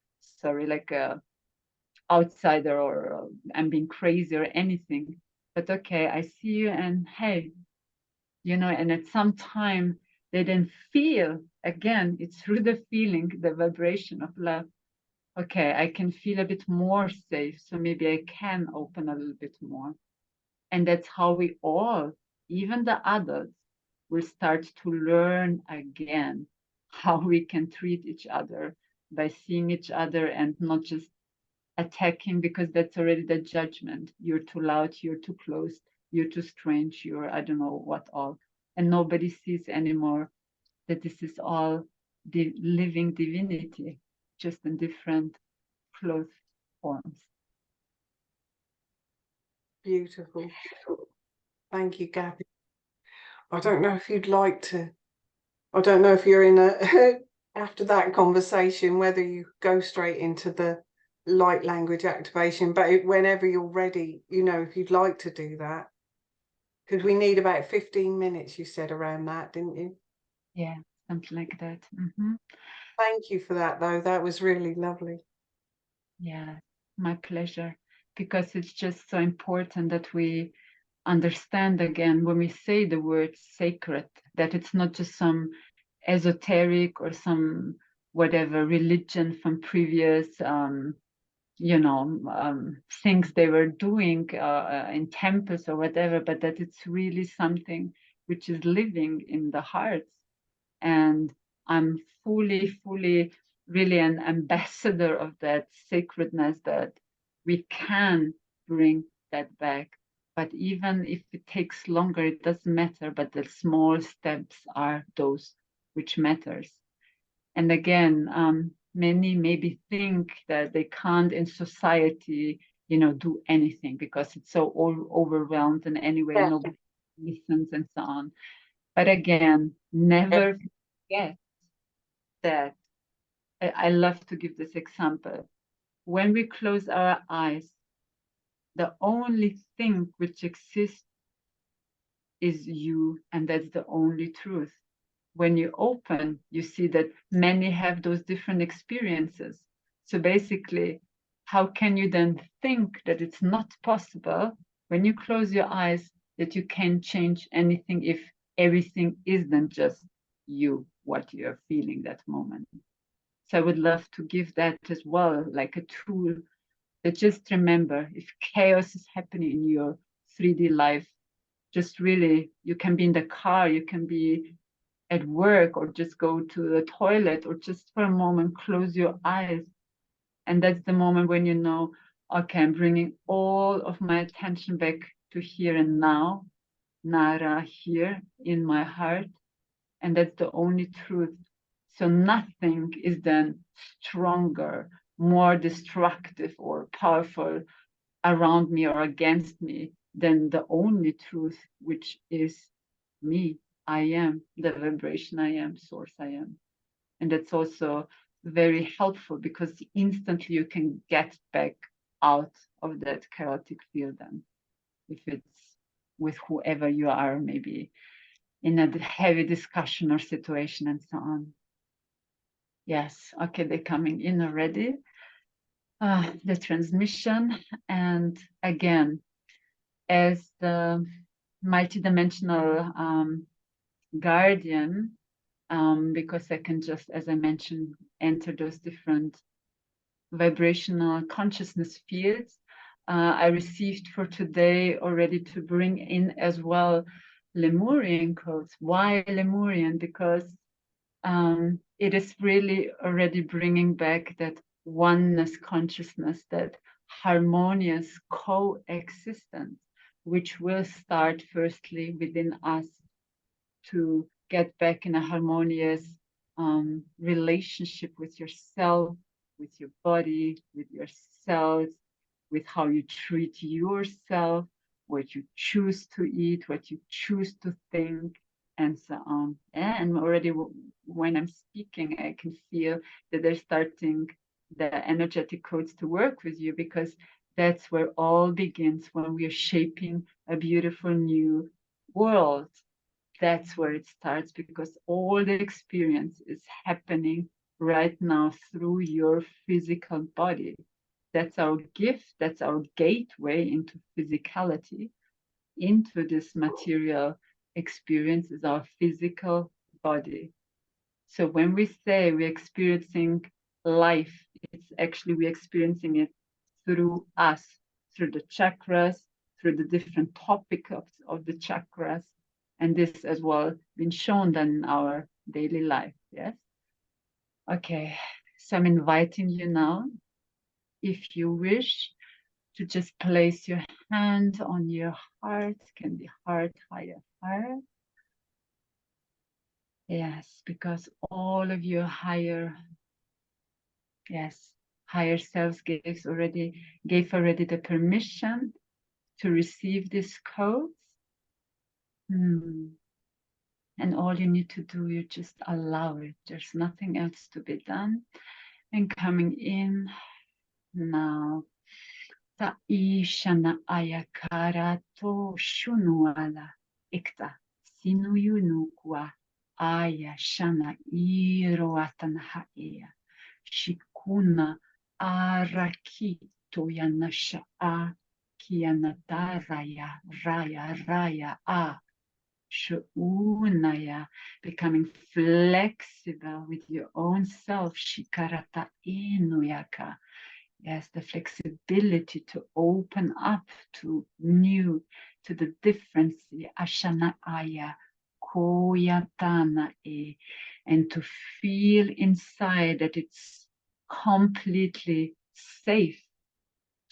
outsider, or I'm being crazy or anything, but okay, I see you, and hey, and at some time they then feel, again, it's through the feeling, the vibration of love. Okay, I can feel a bit more safe, so maybe I can open a little bit more. And that's how we all, even the adults, will start to learn again how we can treat each other by seeing each other and not just attacking, because that's already the judgment. You're too loud, you're too close, you're too strange, you're I don't know what all. And nobody sees anymore that this is all the living divinity, just in different clothes forms. Beautiful. Thank you, Gabby. I don't know if you'd like to, I don't know if you're in a, after that conversation, whether you go straight into the light language activation, but whenever you're ready, if you'd like to do that, because we need about 15 minutes, you said, around that, didn't you? Yeah, something like that. Mm-hmm. Thank you for that, though. That was really lovely. Yeah, my pleasure, because it's just so important that we understand, again, when we say the word sacred, that it's not just some esoteric or some whatever religion from previous things they were doing in temples or whatever, but that it's really something which is living in the hearts. And I'm fully really an ambassador of that sacredness, that we can bring that back. But even if it takes longer, it doesn't matter, but the small steps are those which matters. And again, many maybe think that they can't in society, do anything because it's so overwhelmed, and anyway, nobody listens and so on. But again, never forget that. I love to give this example. When we close our eyes, the only thing which exists is you, and that's the only truth. When you open, you see that many have those different experiences. So basically, how can you then think that it's not possible when you close your eyes that you can change anything if everything isn't just you, what you're feeling that moment? So I would love to give that as well, like a tool that just remember, if chaos is happening in your 3D life, just really, you can be in the car, you can be at work, or just go to the toilet, or just for a moment close your eyes. And that's the moment when you know, okay, I'm bringing all of my attention back to here and now, Nara, here in my heart. and that's the only truth. So nothing is then stronger, more destructive or powerful around me or against me than the only truth, which is me. I am the vibration, I am source, I am. And that's also very helpful because instantly you can get back out of that chaotic field then, if it's with whoever you are, maybe in a heavy discussion or situation and so on. Yes, okay, they're coming in already. The transmission, and again, as the multidimensional guardian, because I can just, as I mentioned, enter those different vibrational consciousness fields. I received for today already to bring in as well Lemurian codes. Why Lemurian? Because it is really already bringing back that oneness consciousness, that harmonious coexistence, which will start firstly within us to get back in a harmonious relationship with yourself, with your body, with your cells, with how you treat yourself, what you choose to eat, what you choose to think, and so on. And already when I'm speaking, I can feel that they're starting the energetic codes to work with you, because that's where all begins when we are shaping a beautiful new world. That's where it starts, because all the experience is happening right now through your physical body. That's our gift, that's our gateway into physicality, into this material experience, is our physical body. So when we say we're experiencing life, it's actually we're experiencing it through us, through the chakras, through the different topics of the chakras. And this as well been shown then in our daily life, yes? Okay, so I'm inviting you now, if you wish, to just place your hand on your heart. Can be heart, higher heart. Yes, because all of your higher, yes, higher selves gave already the permission to receive this code. And all you need to do, you just allow it. There's nothing else to be done. And coming in now. Taishana ayakara to shunuala ikta sinuyunukwa aya shana iroatana haea shikuna arakito yanasha a kianataraya raya a Shunaya, becoming flexible with your own self. Shikarata inuyaka. Yes, the flexibility to open up to new, to the difference. Ashana aya, koyatana e, and to feel inside that it's completely safe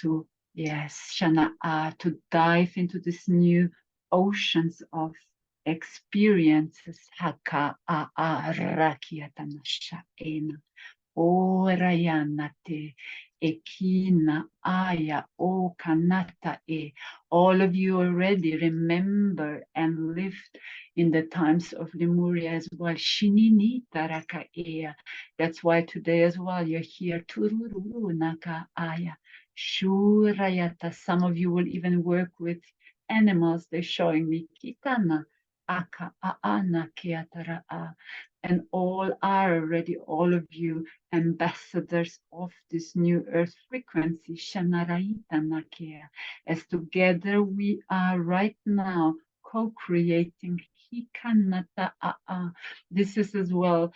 to, yes, shana a, to dive into this new oceans of experiences. Haka a rakiatana shaena. Orayanate ekina aya o kanata e. All of you already remember and lived in the times of Lemuria as well. Shinini taraka ea. That's why today as well you're here. Tururu naka aya. Shurayata. Some of you will even work with animals. They're showing me kitana aka aana kiatara a. And all are already, all of you, ambassadors of this new earth frequency, Shanaraita Nakea, as together we are right now co-creating Hikanata Aa. This is as well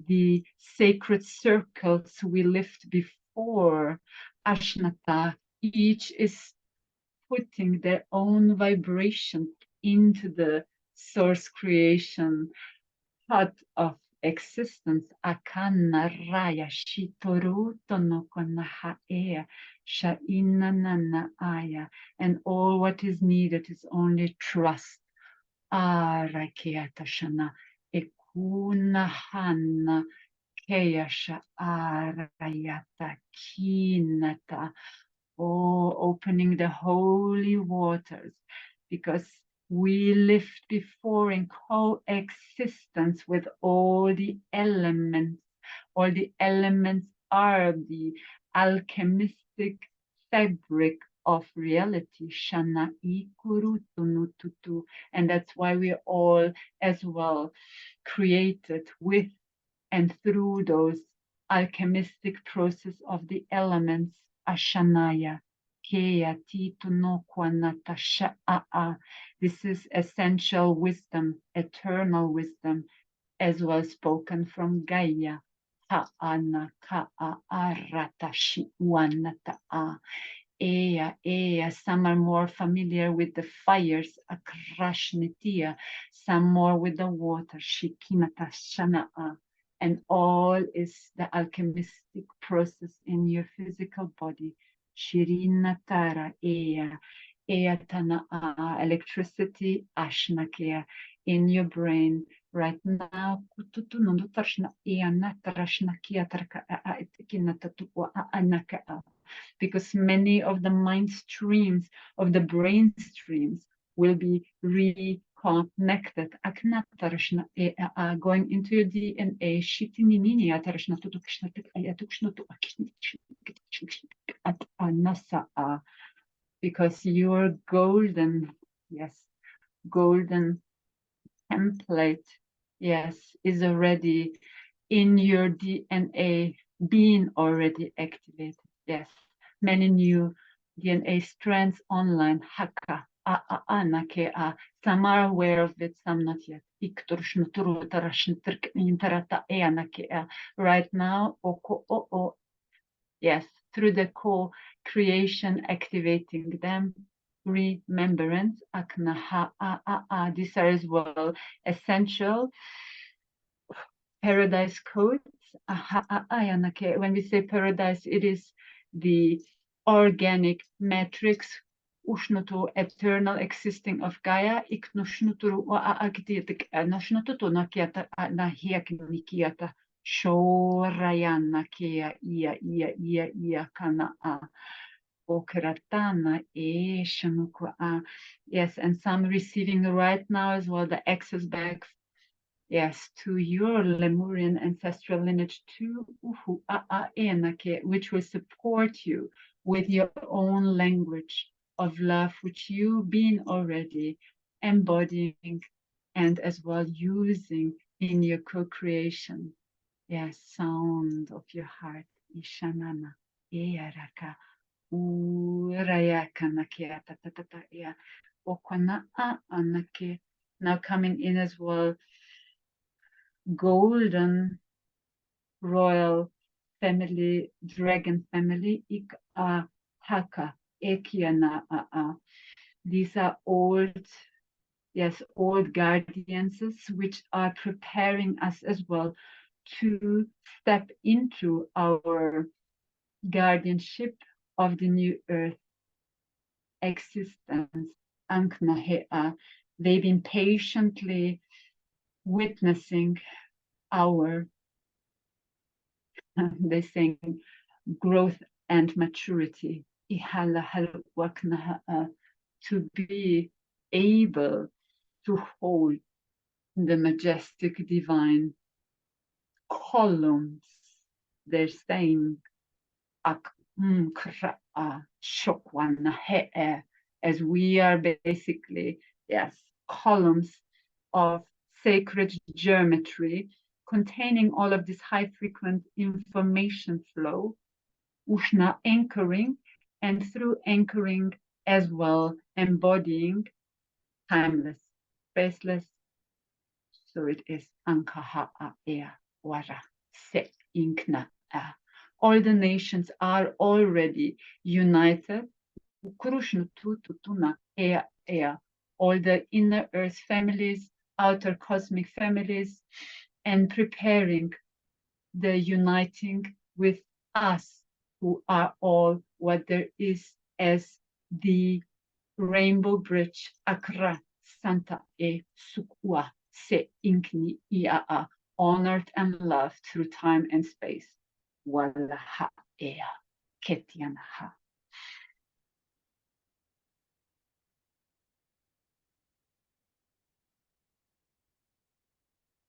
the sacred circles we lived before Ashnata. Each is putting their own vibration into the source creation part of existence. Akana raya shitoruto no konahaea shainanana aya. And all what is needed is only trust. Arakeata shana Kunahana Keyasha Arayata Kinata. Oh, opening the holy waters, because we live before in coexistence with all the elements. All the elements are the alchemistic fabric of reality. Shana ikurutunututu. And that's why we all as well created with and through those alchemistic process of the elements. Ashanaya. This is essential wisdom, eternal wisdom, as well spoken from Gaia. Some are more familiar with the fires, Akrashnitia, some more with the water, Shikinata Shana'a, and all is the alchemistic process in your physical body. Shirinatara Ea, Tana'a, electricity, Ashnakea, in your brain right now. Because many of the mind streams, of the brain streams, will be reconnected. Going into your DNA, because your golden, yes, golden template, yes, is already in your DNA, being already activated. Yes, many new DNA strands online. Haka, some are aware of it, some not yet. Right now, yes, through the co-creation, activating them, remembrance, these are as well essential paradise codes. When we say paradise, it is the organic matrix, ushnutu eternal existing of Gaia, iknushnuturu agdiatik noshnutu nakiata nahiaknikiata shorayana kia ia kana okratana shanuku. Yes, and some receiving right now as well the access back, yes, to your Lemurian ancestral lineage, to which will support you with your own language of love, which you've been already embodying and as well using in your co-creation. Yes, sound of your heart. Ishanana, Earaka, Urayaka Nakia, Okwana Anake. Now coming in as well, golden royal family, dragon family, Haka, Ekiana. These are old, yes, old guardians which are preparing us as well to step into our guardianship of the new earth existence. Anknahea. They've been patiently witnessing our, they sing, growth and maturity. To be able to hold the majestic divine columns. They're saying, as we are basically, yes, columns of sacred geometry containing all of this high frequent information flow, Ushna anchoring, and through anchoring as well embodying timeless, spaceless. So it is Ankaha Ea Wara Se Inkna. All the nations are already united. All the inner earth families, outer cosmic families, and preparing the uniting with us, who are all what there is as the rainbow bridge, Akra Santa E Sukua se inkni ia, honored and loved through time and space. Wala ha ea, ketian ha.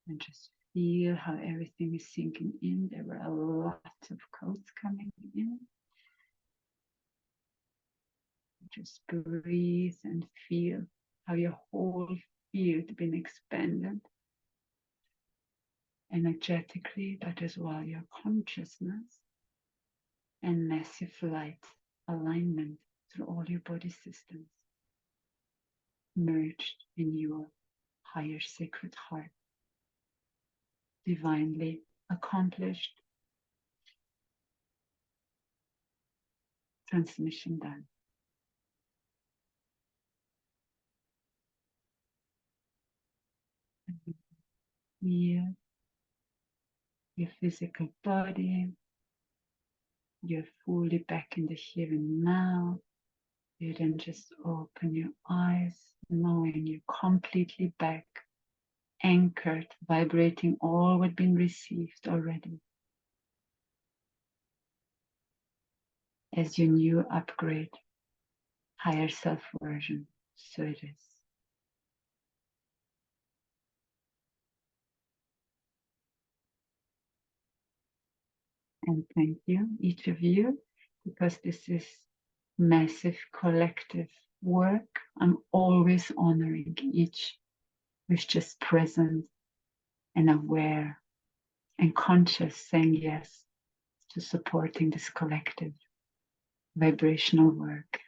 And just feel how everything is sinking in. There were a lot of codes coming in. Just breathe and feel how your whole field been expanded energetically, but as well your consciousness and massive light alignment through all your body systems merged in your higher sacred heart, divinely accomplished. Transmission done. Feel your physical body. You're fully back in the here and now. You then just open your eyes, knowing you're completely back, anchored, vibrating all what been received already as your new upgrade, higher self version. So it is. And thank you, each of you, because this is massive collective work. I'm always honoring each who's just present and aware and conscious, saying yes to supporting this collective vibrational work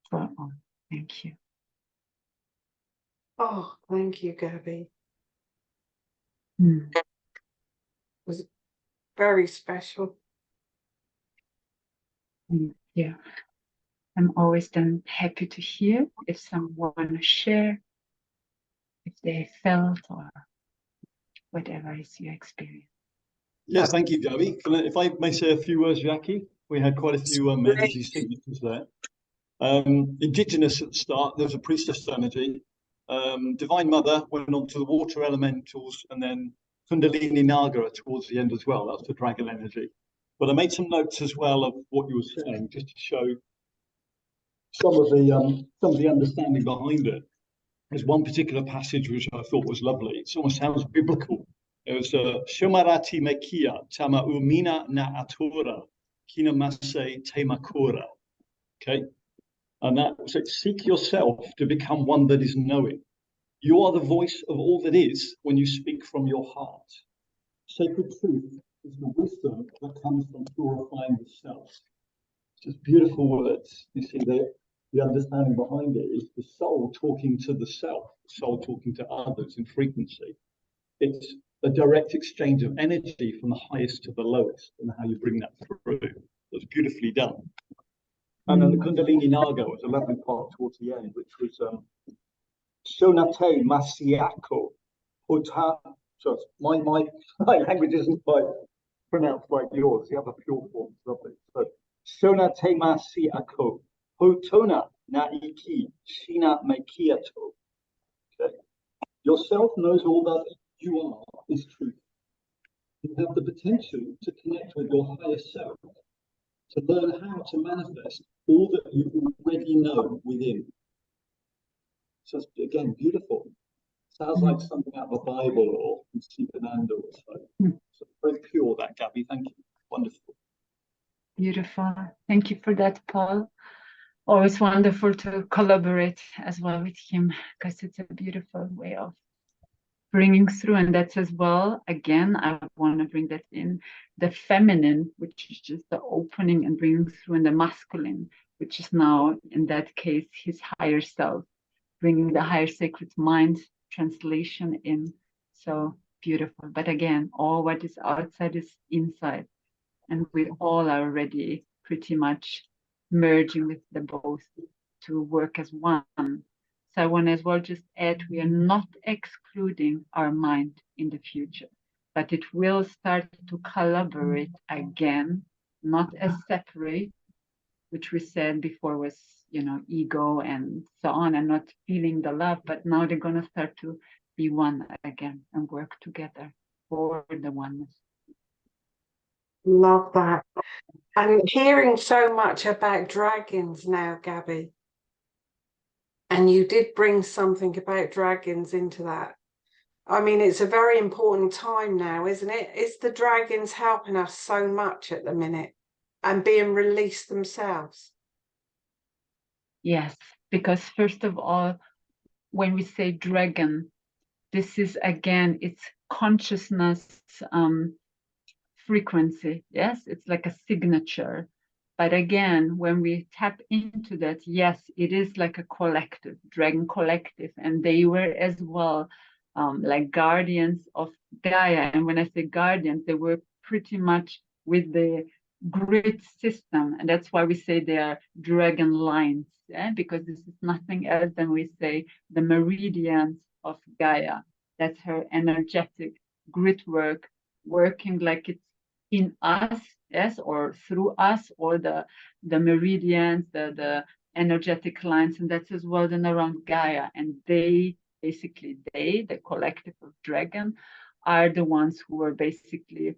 for all. Thank you. Oh, thank you, Gaby. Mm. It was very special. Thank you. I'm always then happy to hear if someone want to share, if they felt or whatever is your experience. Yes, thank you, Gaby. If I may say a few words, Jackie, we had quite a few energy signatures there. Indigenous at the start, there was a priestess energy. Divine Mother went on to the water elementals, and then Kundalini Naga towards the end as well. That's the dragon energy. But I made some notes as well of what you were saying, just to show some of the understanding behind it. There's one particular passage which I thought was lovely. It almost sounds biblical. It was Shomarati Mekia Tama Umina Na Atura Kina Mase Temakura. Okay. And that says, seek yourself to become one that is knowing. You are the voice of all that is when you speak from your heart. Sacred truth is the wisdom that comes from purifying the self. Just beautiful words. You see, the understanding behind it is the soul talking to the self, the soul talking to others in frequency. It's a direct exchange of energy from the highest to the lowest, and how you bring that through. It's beautifully done. And then the Kundalini Naga was a lovely part towards the end, which was Shonate Masiako Hota. So my language isn't quite pronounced like yours. You have a pure form, lovely. So Shonate Masiako Hotona Naiki Shina Mekiato. Okay. Yourself knows all that you are is truth. You have the potential to connect with your higher self, to learn how to manifest all that you already know within. So again, beautiful. Sounds like something out of the Bible or from Sivananda or so. So very pure, that, Gaby. Thank you. Wonderful. Beautiful. Thank you for that, Paul. Always wonderful to collaborate as well with him, because it's a beautiful way of bringing through. And that's as well, again, I want to bring that in, the feminine, which is just the opening and bringing through, and the masculine, which is now, in that case, his higher self, bringing the higher sacred mind translation in. So beautiful. But again, all what is outside is inside. And we all are already pretty much merging with the both to work as one. So I want to as well just add, we are not excluding our mind in the future, but it will start to collaborate again, not as separate, which we said before was, you know, ego and so on, and not feeling the love. But now they're going to start to be one again and work together for the oneness. Love that. And hearing so much about dragons now, Gaby, and you did bring something about dragons into that. I mean, it's a very important time now, isn't it? Is the dragons helping us so much at the minute and being released themselves? Yes, because first of all, when we say dragon, this is again, it's consciousness frequency. Yes, it's like a signature. But again, when we tap into that, yes, it is like a collective, dragon collective, and they were as well like guardians of Gaia. And when I say guardians, they were pretty much with the grid system, and that's why we say they are dragon lines, because this is nothing else than we say the meridians of Gaia. That's her energetic grid work, working like it's in us, yes, or through us, or the meridians, the energetic lines, and that's as well then around Gaia. And they basically, the collective of dragon, are the ones who are basically,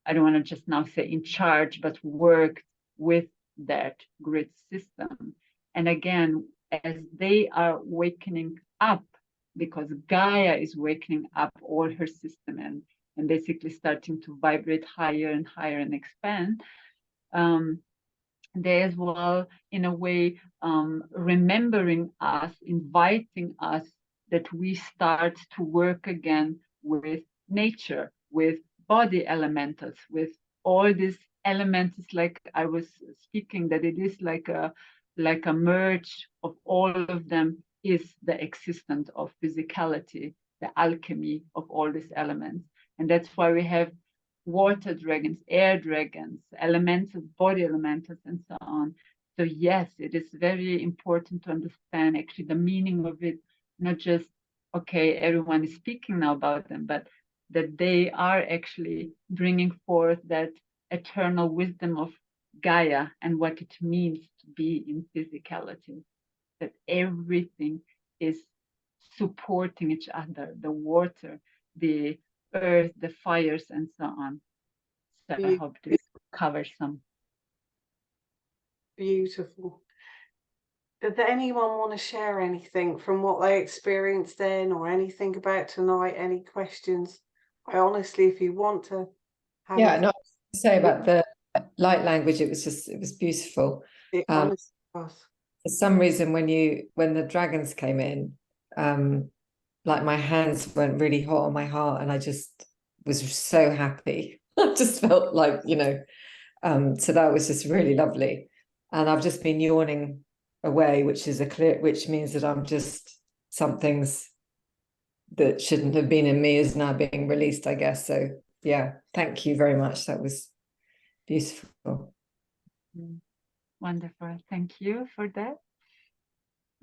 I don't want to just now say in charge, but worked with that grid system. And again, as they are wakening up, because Gaia is wakening up all her system and basically starting to vibrate higher and higher and expand, they as well, in a way, remembering us, inviting us that we start to work again with nature, with body elementals, with all these elements, like I was speaking, that it is like a merge of all of them, is the existence of physicality, the alchemy of all these elements. And that's why we have water dragons, air dragons, elementals, body elementals, and so on. So yes, it is very important to understand actually the meaning of it, not just, okay, everyone is speaking now about them, but that they are actually bringing forth that eternal wisdom of Gaia and what it means to be in physicality, that everything is supporting each other, the water, the earth, the fires, and so on. So I hope this covers some. Beautiful. Did anyone want to share anything from what they experienced then, or anything about tonight? Any questions? I honestly, if you want to have no, say about the light language, it was beautiful. it honestly was. For some reason, when the dragons came in, like my hands went really hot on my heart, and I just was so happy. I just felt like, so that was just really lovely. And I've just been yawning away, which means that I'm just, some things that shouldn't have been in me is now being released, I guess. So yeah, thank you very much. That was beautiful. Wonderful. Thank you for that.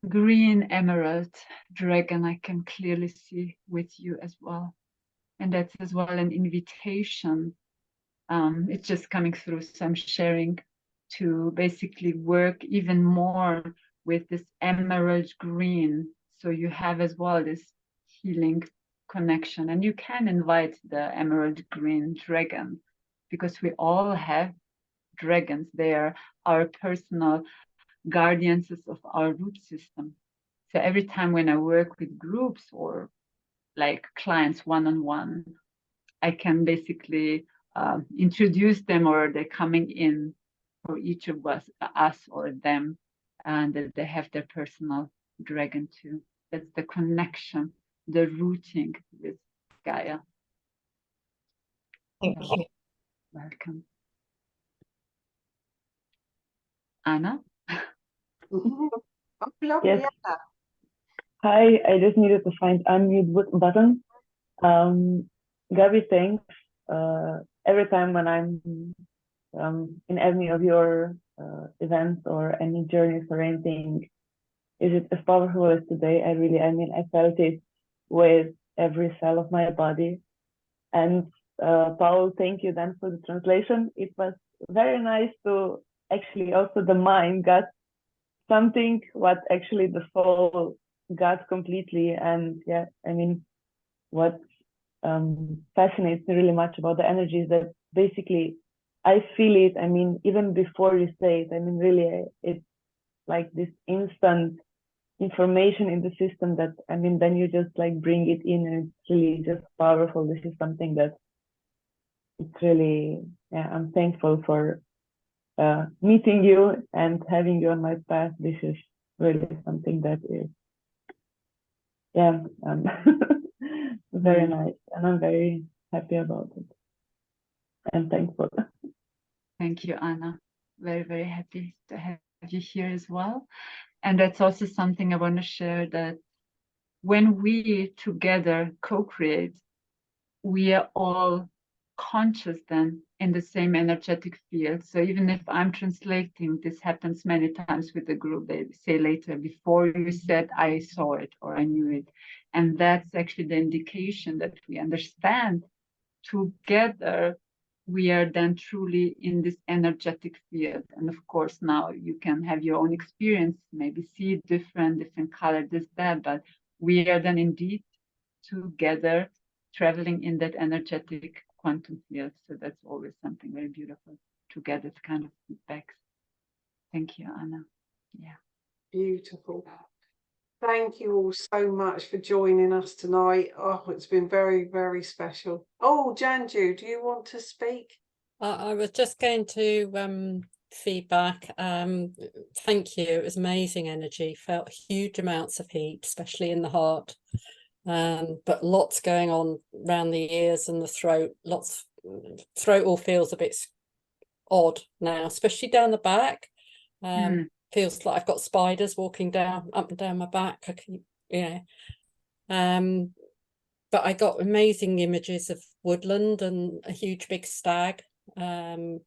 Green emerald dragon, I can clearly see with you as well. And that's as well an invitation. It's just coming through. So I'm sharing to basically work even more with this emerald green. So you have as well this healing connection, and you can invite the emerald green dragon, because we all have dragons. They are our personal guardians of our root system. So every time when I work with groups or like clients one-on-one, I can basically introduce them, or they're coming in for each of us or them, and that they have their personal dragon too. That's the connection, the rooting with Gaia. Thank you. Welcome. Anna? Yes. Hi, I just needed to find unmute button. Gaby, thanks. Every time when I'm in any of your events or any journeys or anything, is it as powerful as today? I felt it with every cell of my body. And Paul, thank you then for the translation. It was very nice to actually also the mind got something what actually the soul got completely. And yeah, I mean, what fascinates me really much about the energy is that basically I feel it. I mean, even before you say it, I mean, really, it's like this instant information in the system that, I mean, then you just like bring it in, and it's really just powerful. This is something that it's really, yeah, I'm thankful for meeting you and having you on my path. This is really something that is, yeah, very nice, and I'm very happy about it and thankful. Thank you, Anna. Very, very happy to have you here as well. And that's also something I want to share, that when we together co-create, we are all conscious then in the same energetic field. So even if I'm translating, this happens many times with the group, they say later, before you said, I saw it or I knew it. And that's actually the indication that we understand together we are then truly in this energetic field. And of course, now you can have your own experience, maybe see different color, this, that, but we are then indeed together traveling in that energetic quantum field. So that's always something very beautiful to get this kind of feedback. Thank you, Anna. Yeah. Beautiful. Thank you all so much for joining us tonight. Oh, it's been very, very special. Oh, Janju, do you want to speak? I was just going to feedback. Thank you. It was amazing energy. Felt huge amounts of heat, especially in the heart. But lots going on around the ears and the throat. Throat all feels a bit odd now, especially down the back. Feels like I've got spiders walking down up and down my back. I can, but I got amazing images of woodland and a huge big stag, and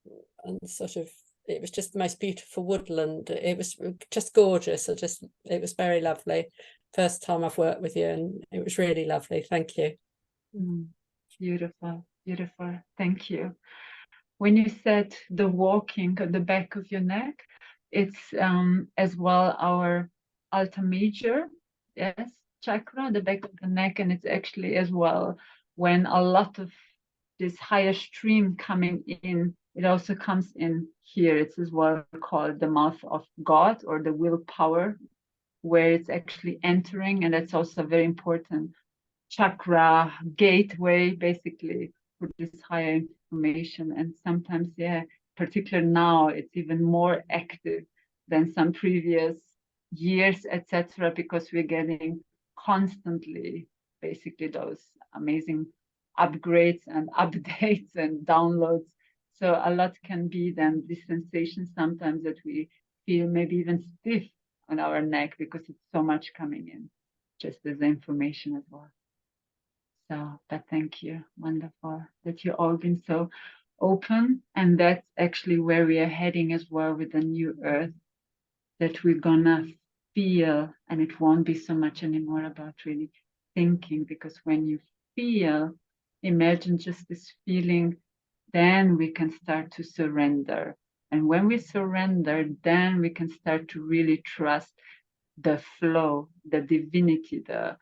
sort of, it was just the most beautiful woodland. It was just gorgeous. It was very lovely. First time I've worked with you, and it was really lovely. Thank you. Beautiful, beautiful. Thank you. When you said the walking at the back of your neck, it's as well our alta major, yes, chakra, the back of the neck, and it's actually as well when a lot of this higher stream coming in, it also comes in here. It's as well called the mouth of God, or the willpower, where it's actually entering, and that's also very important chakra gateway, basically, for this higher information. And sometimes, yeah, particularly now, it's even more active than some previous years, etc., because we're getting constantly basically those amazing upgrades and updates and downloads. So a lot can be then this sensation sometimes that we feel maybe even stiff on our neck because it's so much coming in, just as information as well. So, but thank you, wonderful that you all been so open, and that's actually where we are heading as well with the new earth, that we're gonna feel, and it won't be so much anymore about really thinking, because when you feel, imagine just this feeling, then we can start to surrender. And when we surrender, then we can start to really trust the flow, the divinity, the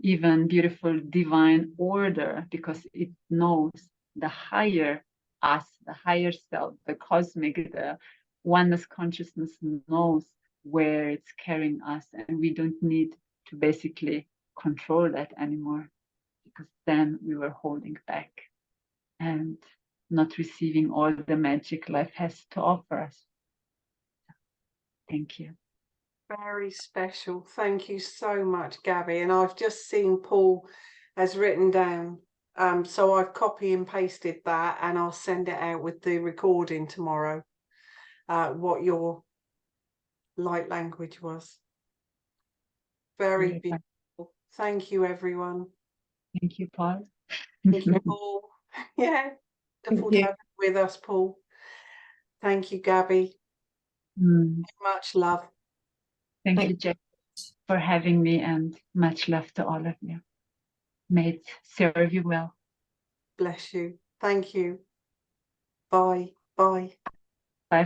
even beautiful divine order, because it knows the higher us, the higher self, the cosmic, the oneness consciousness knows where it's carrying us, and we don't need to basically control that anymore, because then we were holding back and not receiving all the magic life has to offer us. Thank you. Very special. Thank you so much, Gabby. And I've just seen Paul has written down, so I've copy and pasted that, and I'll send it out with the recording tomorrow, what your light language was. Very beautiful. Thank you, everyone. Thank you, Paul. Thank you, Paul. Yeah, wonderful to have you with us, Paul. Thank you, Gabby. Much love. Thank you, Jack, for having me, and much love to all of you. May it serve you well. Bless you. Thank you. Bye. Bye.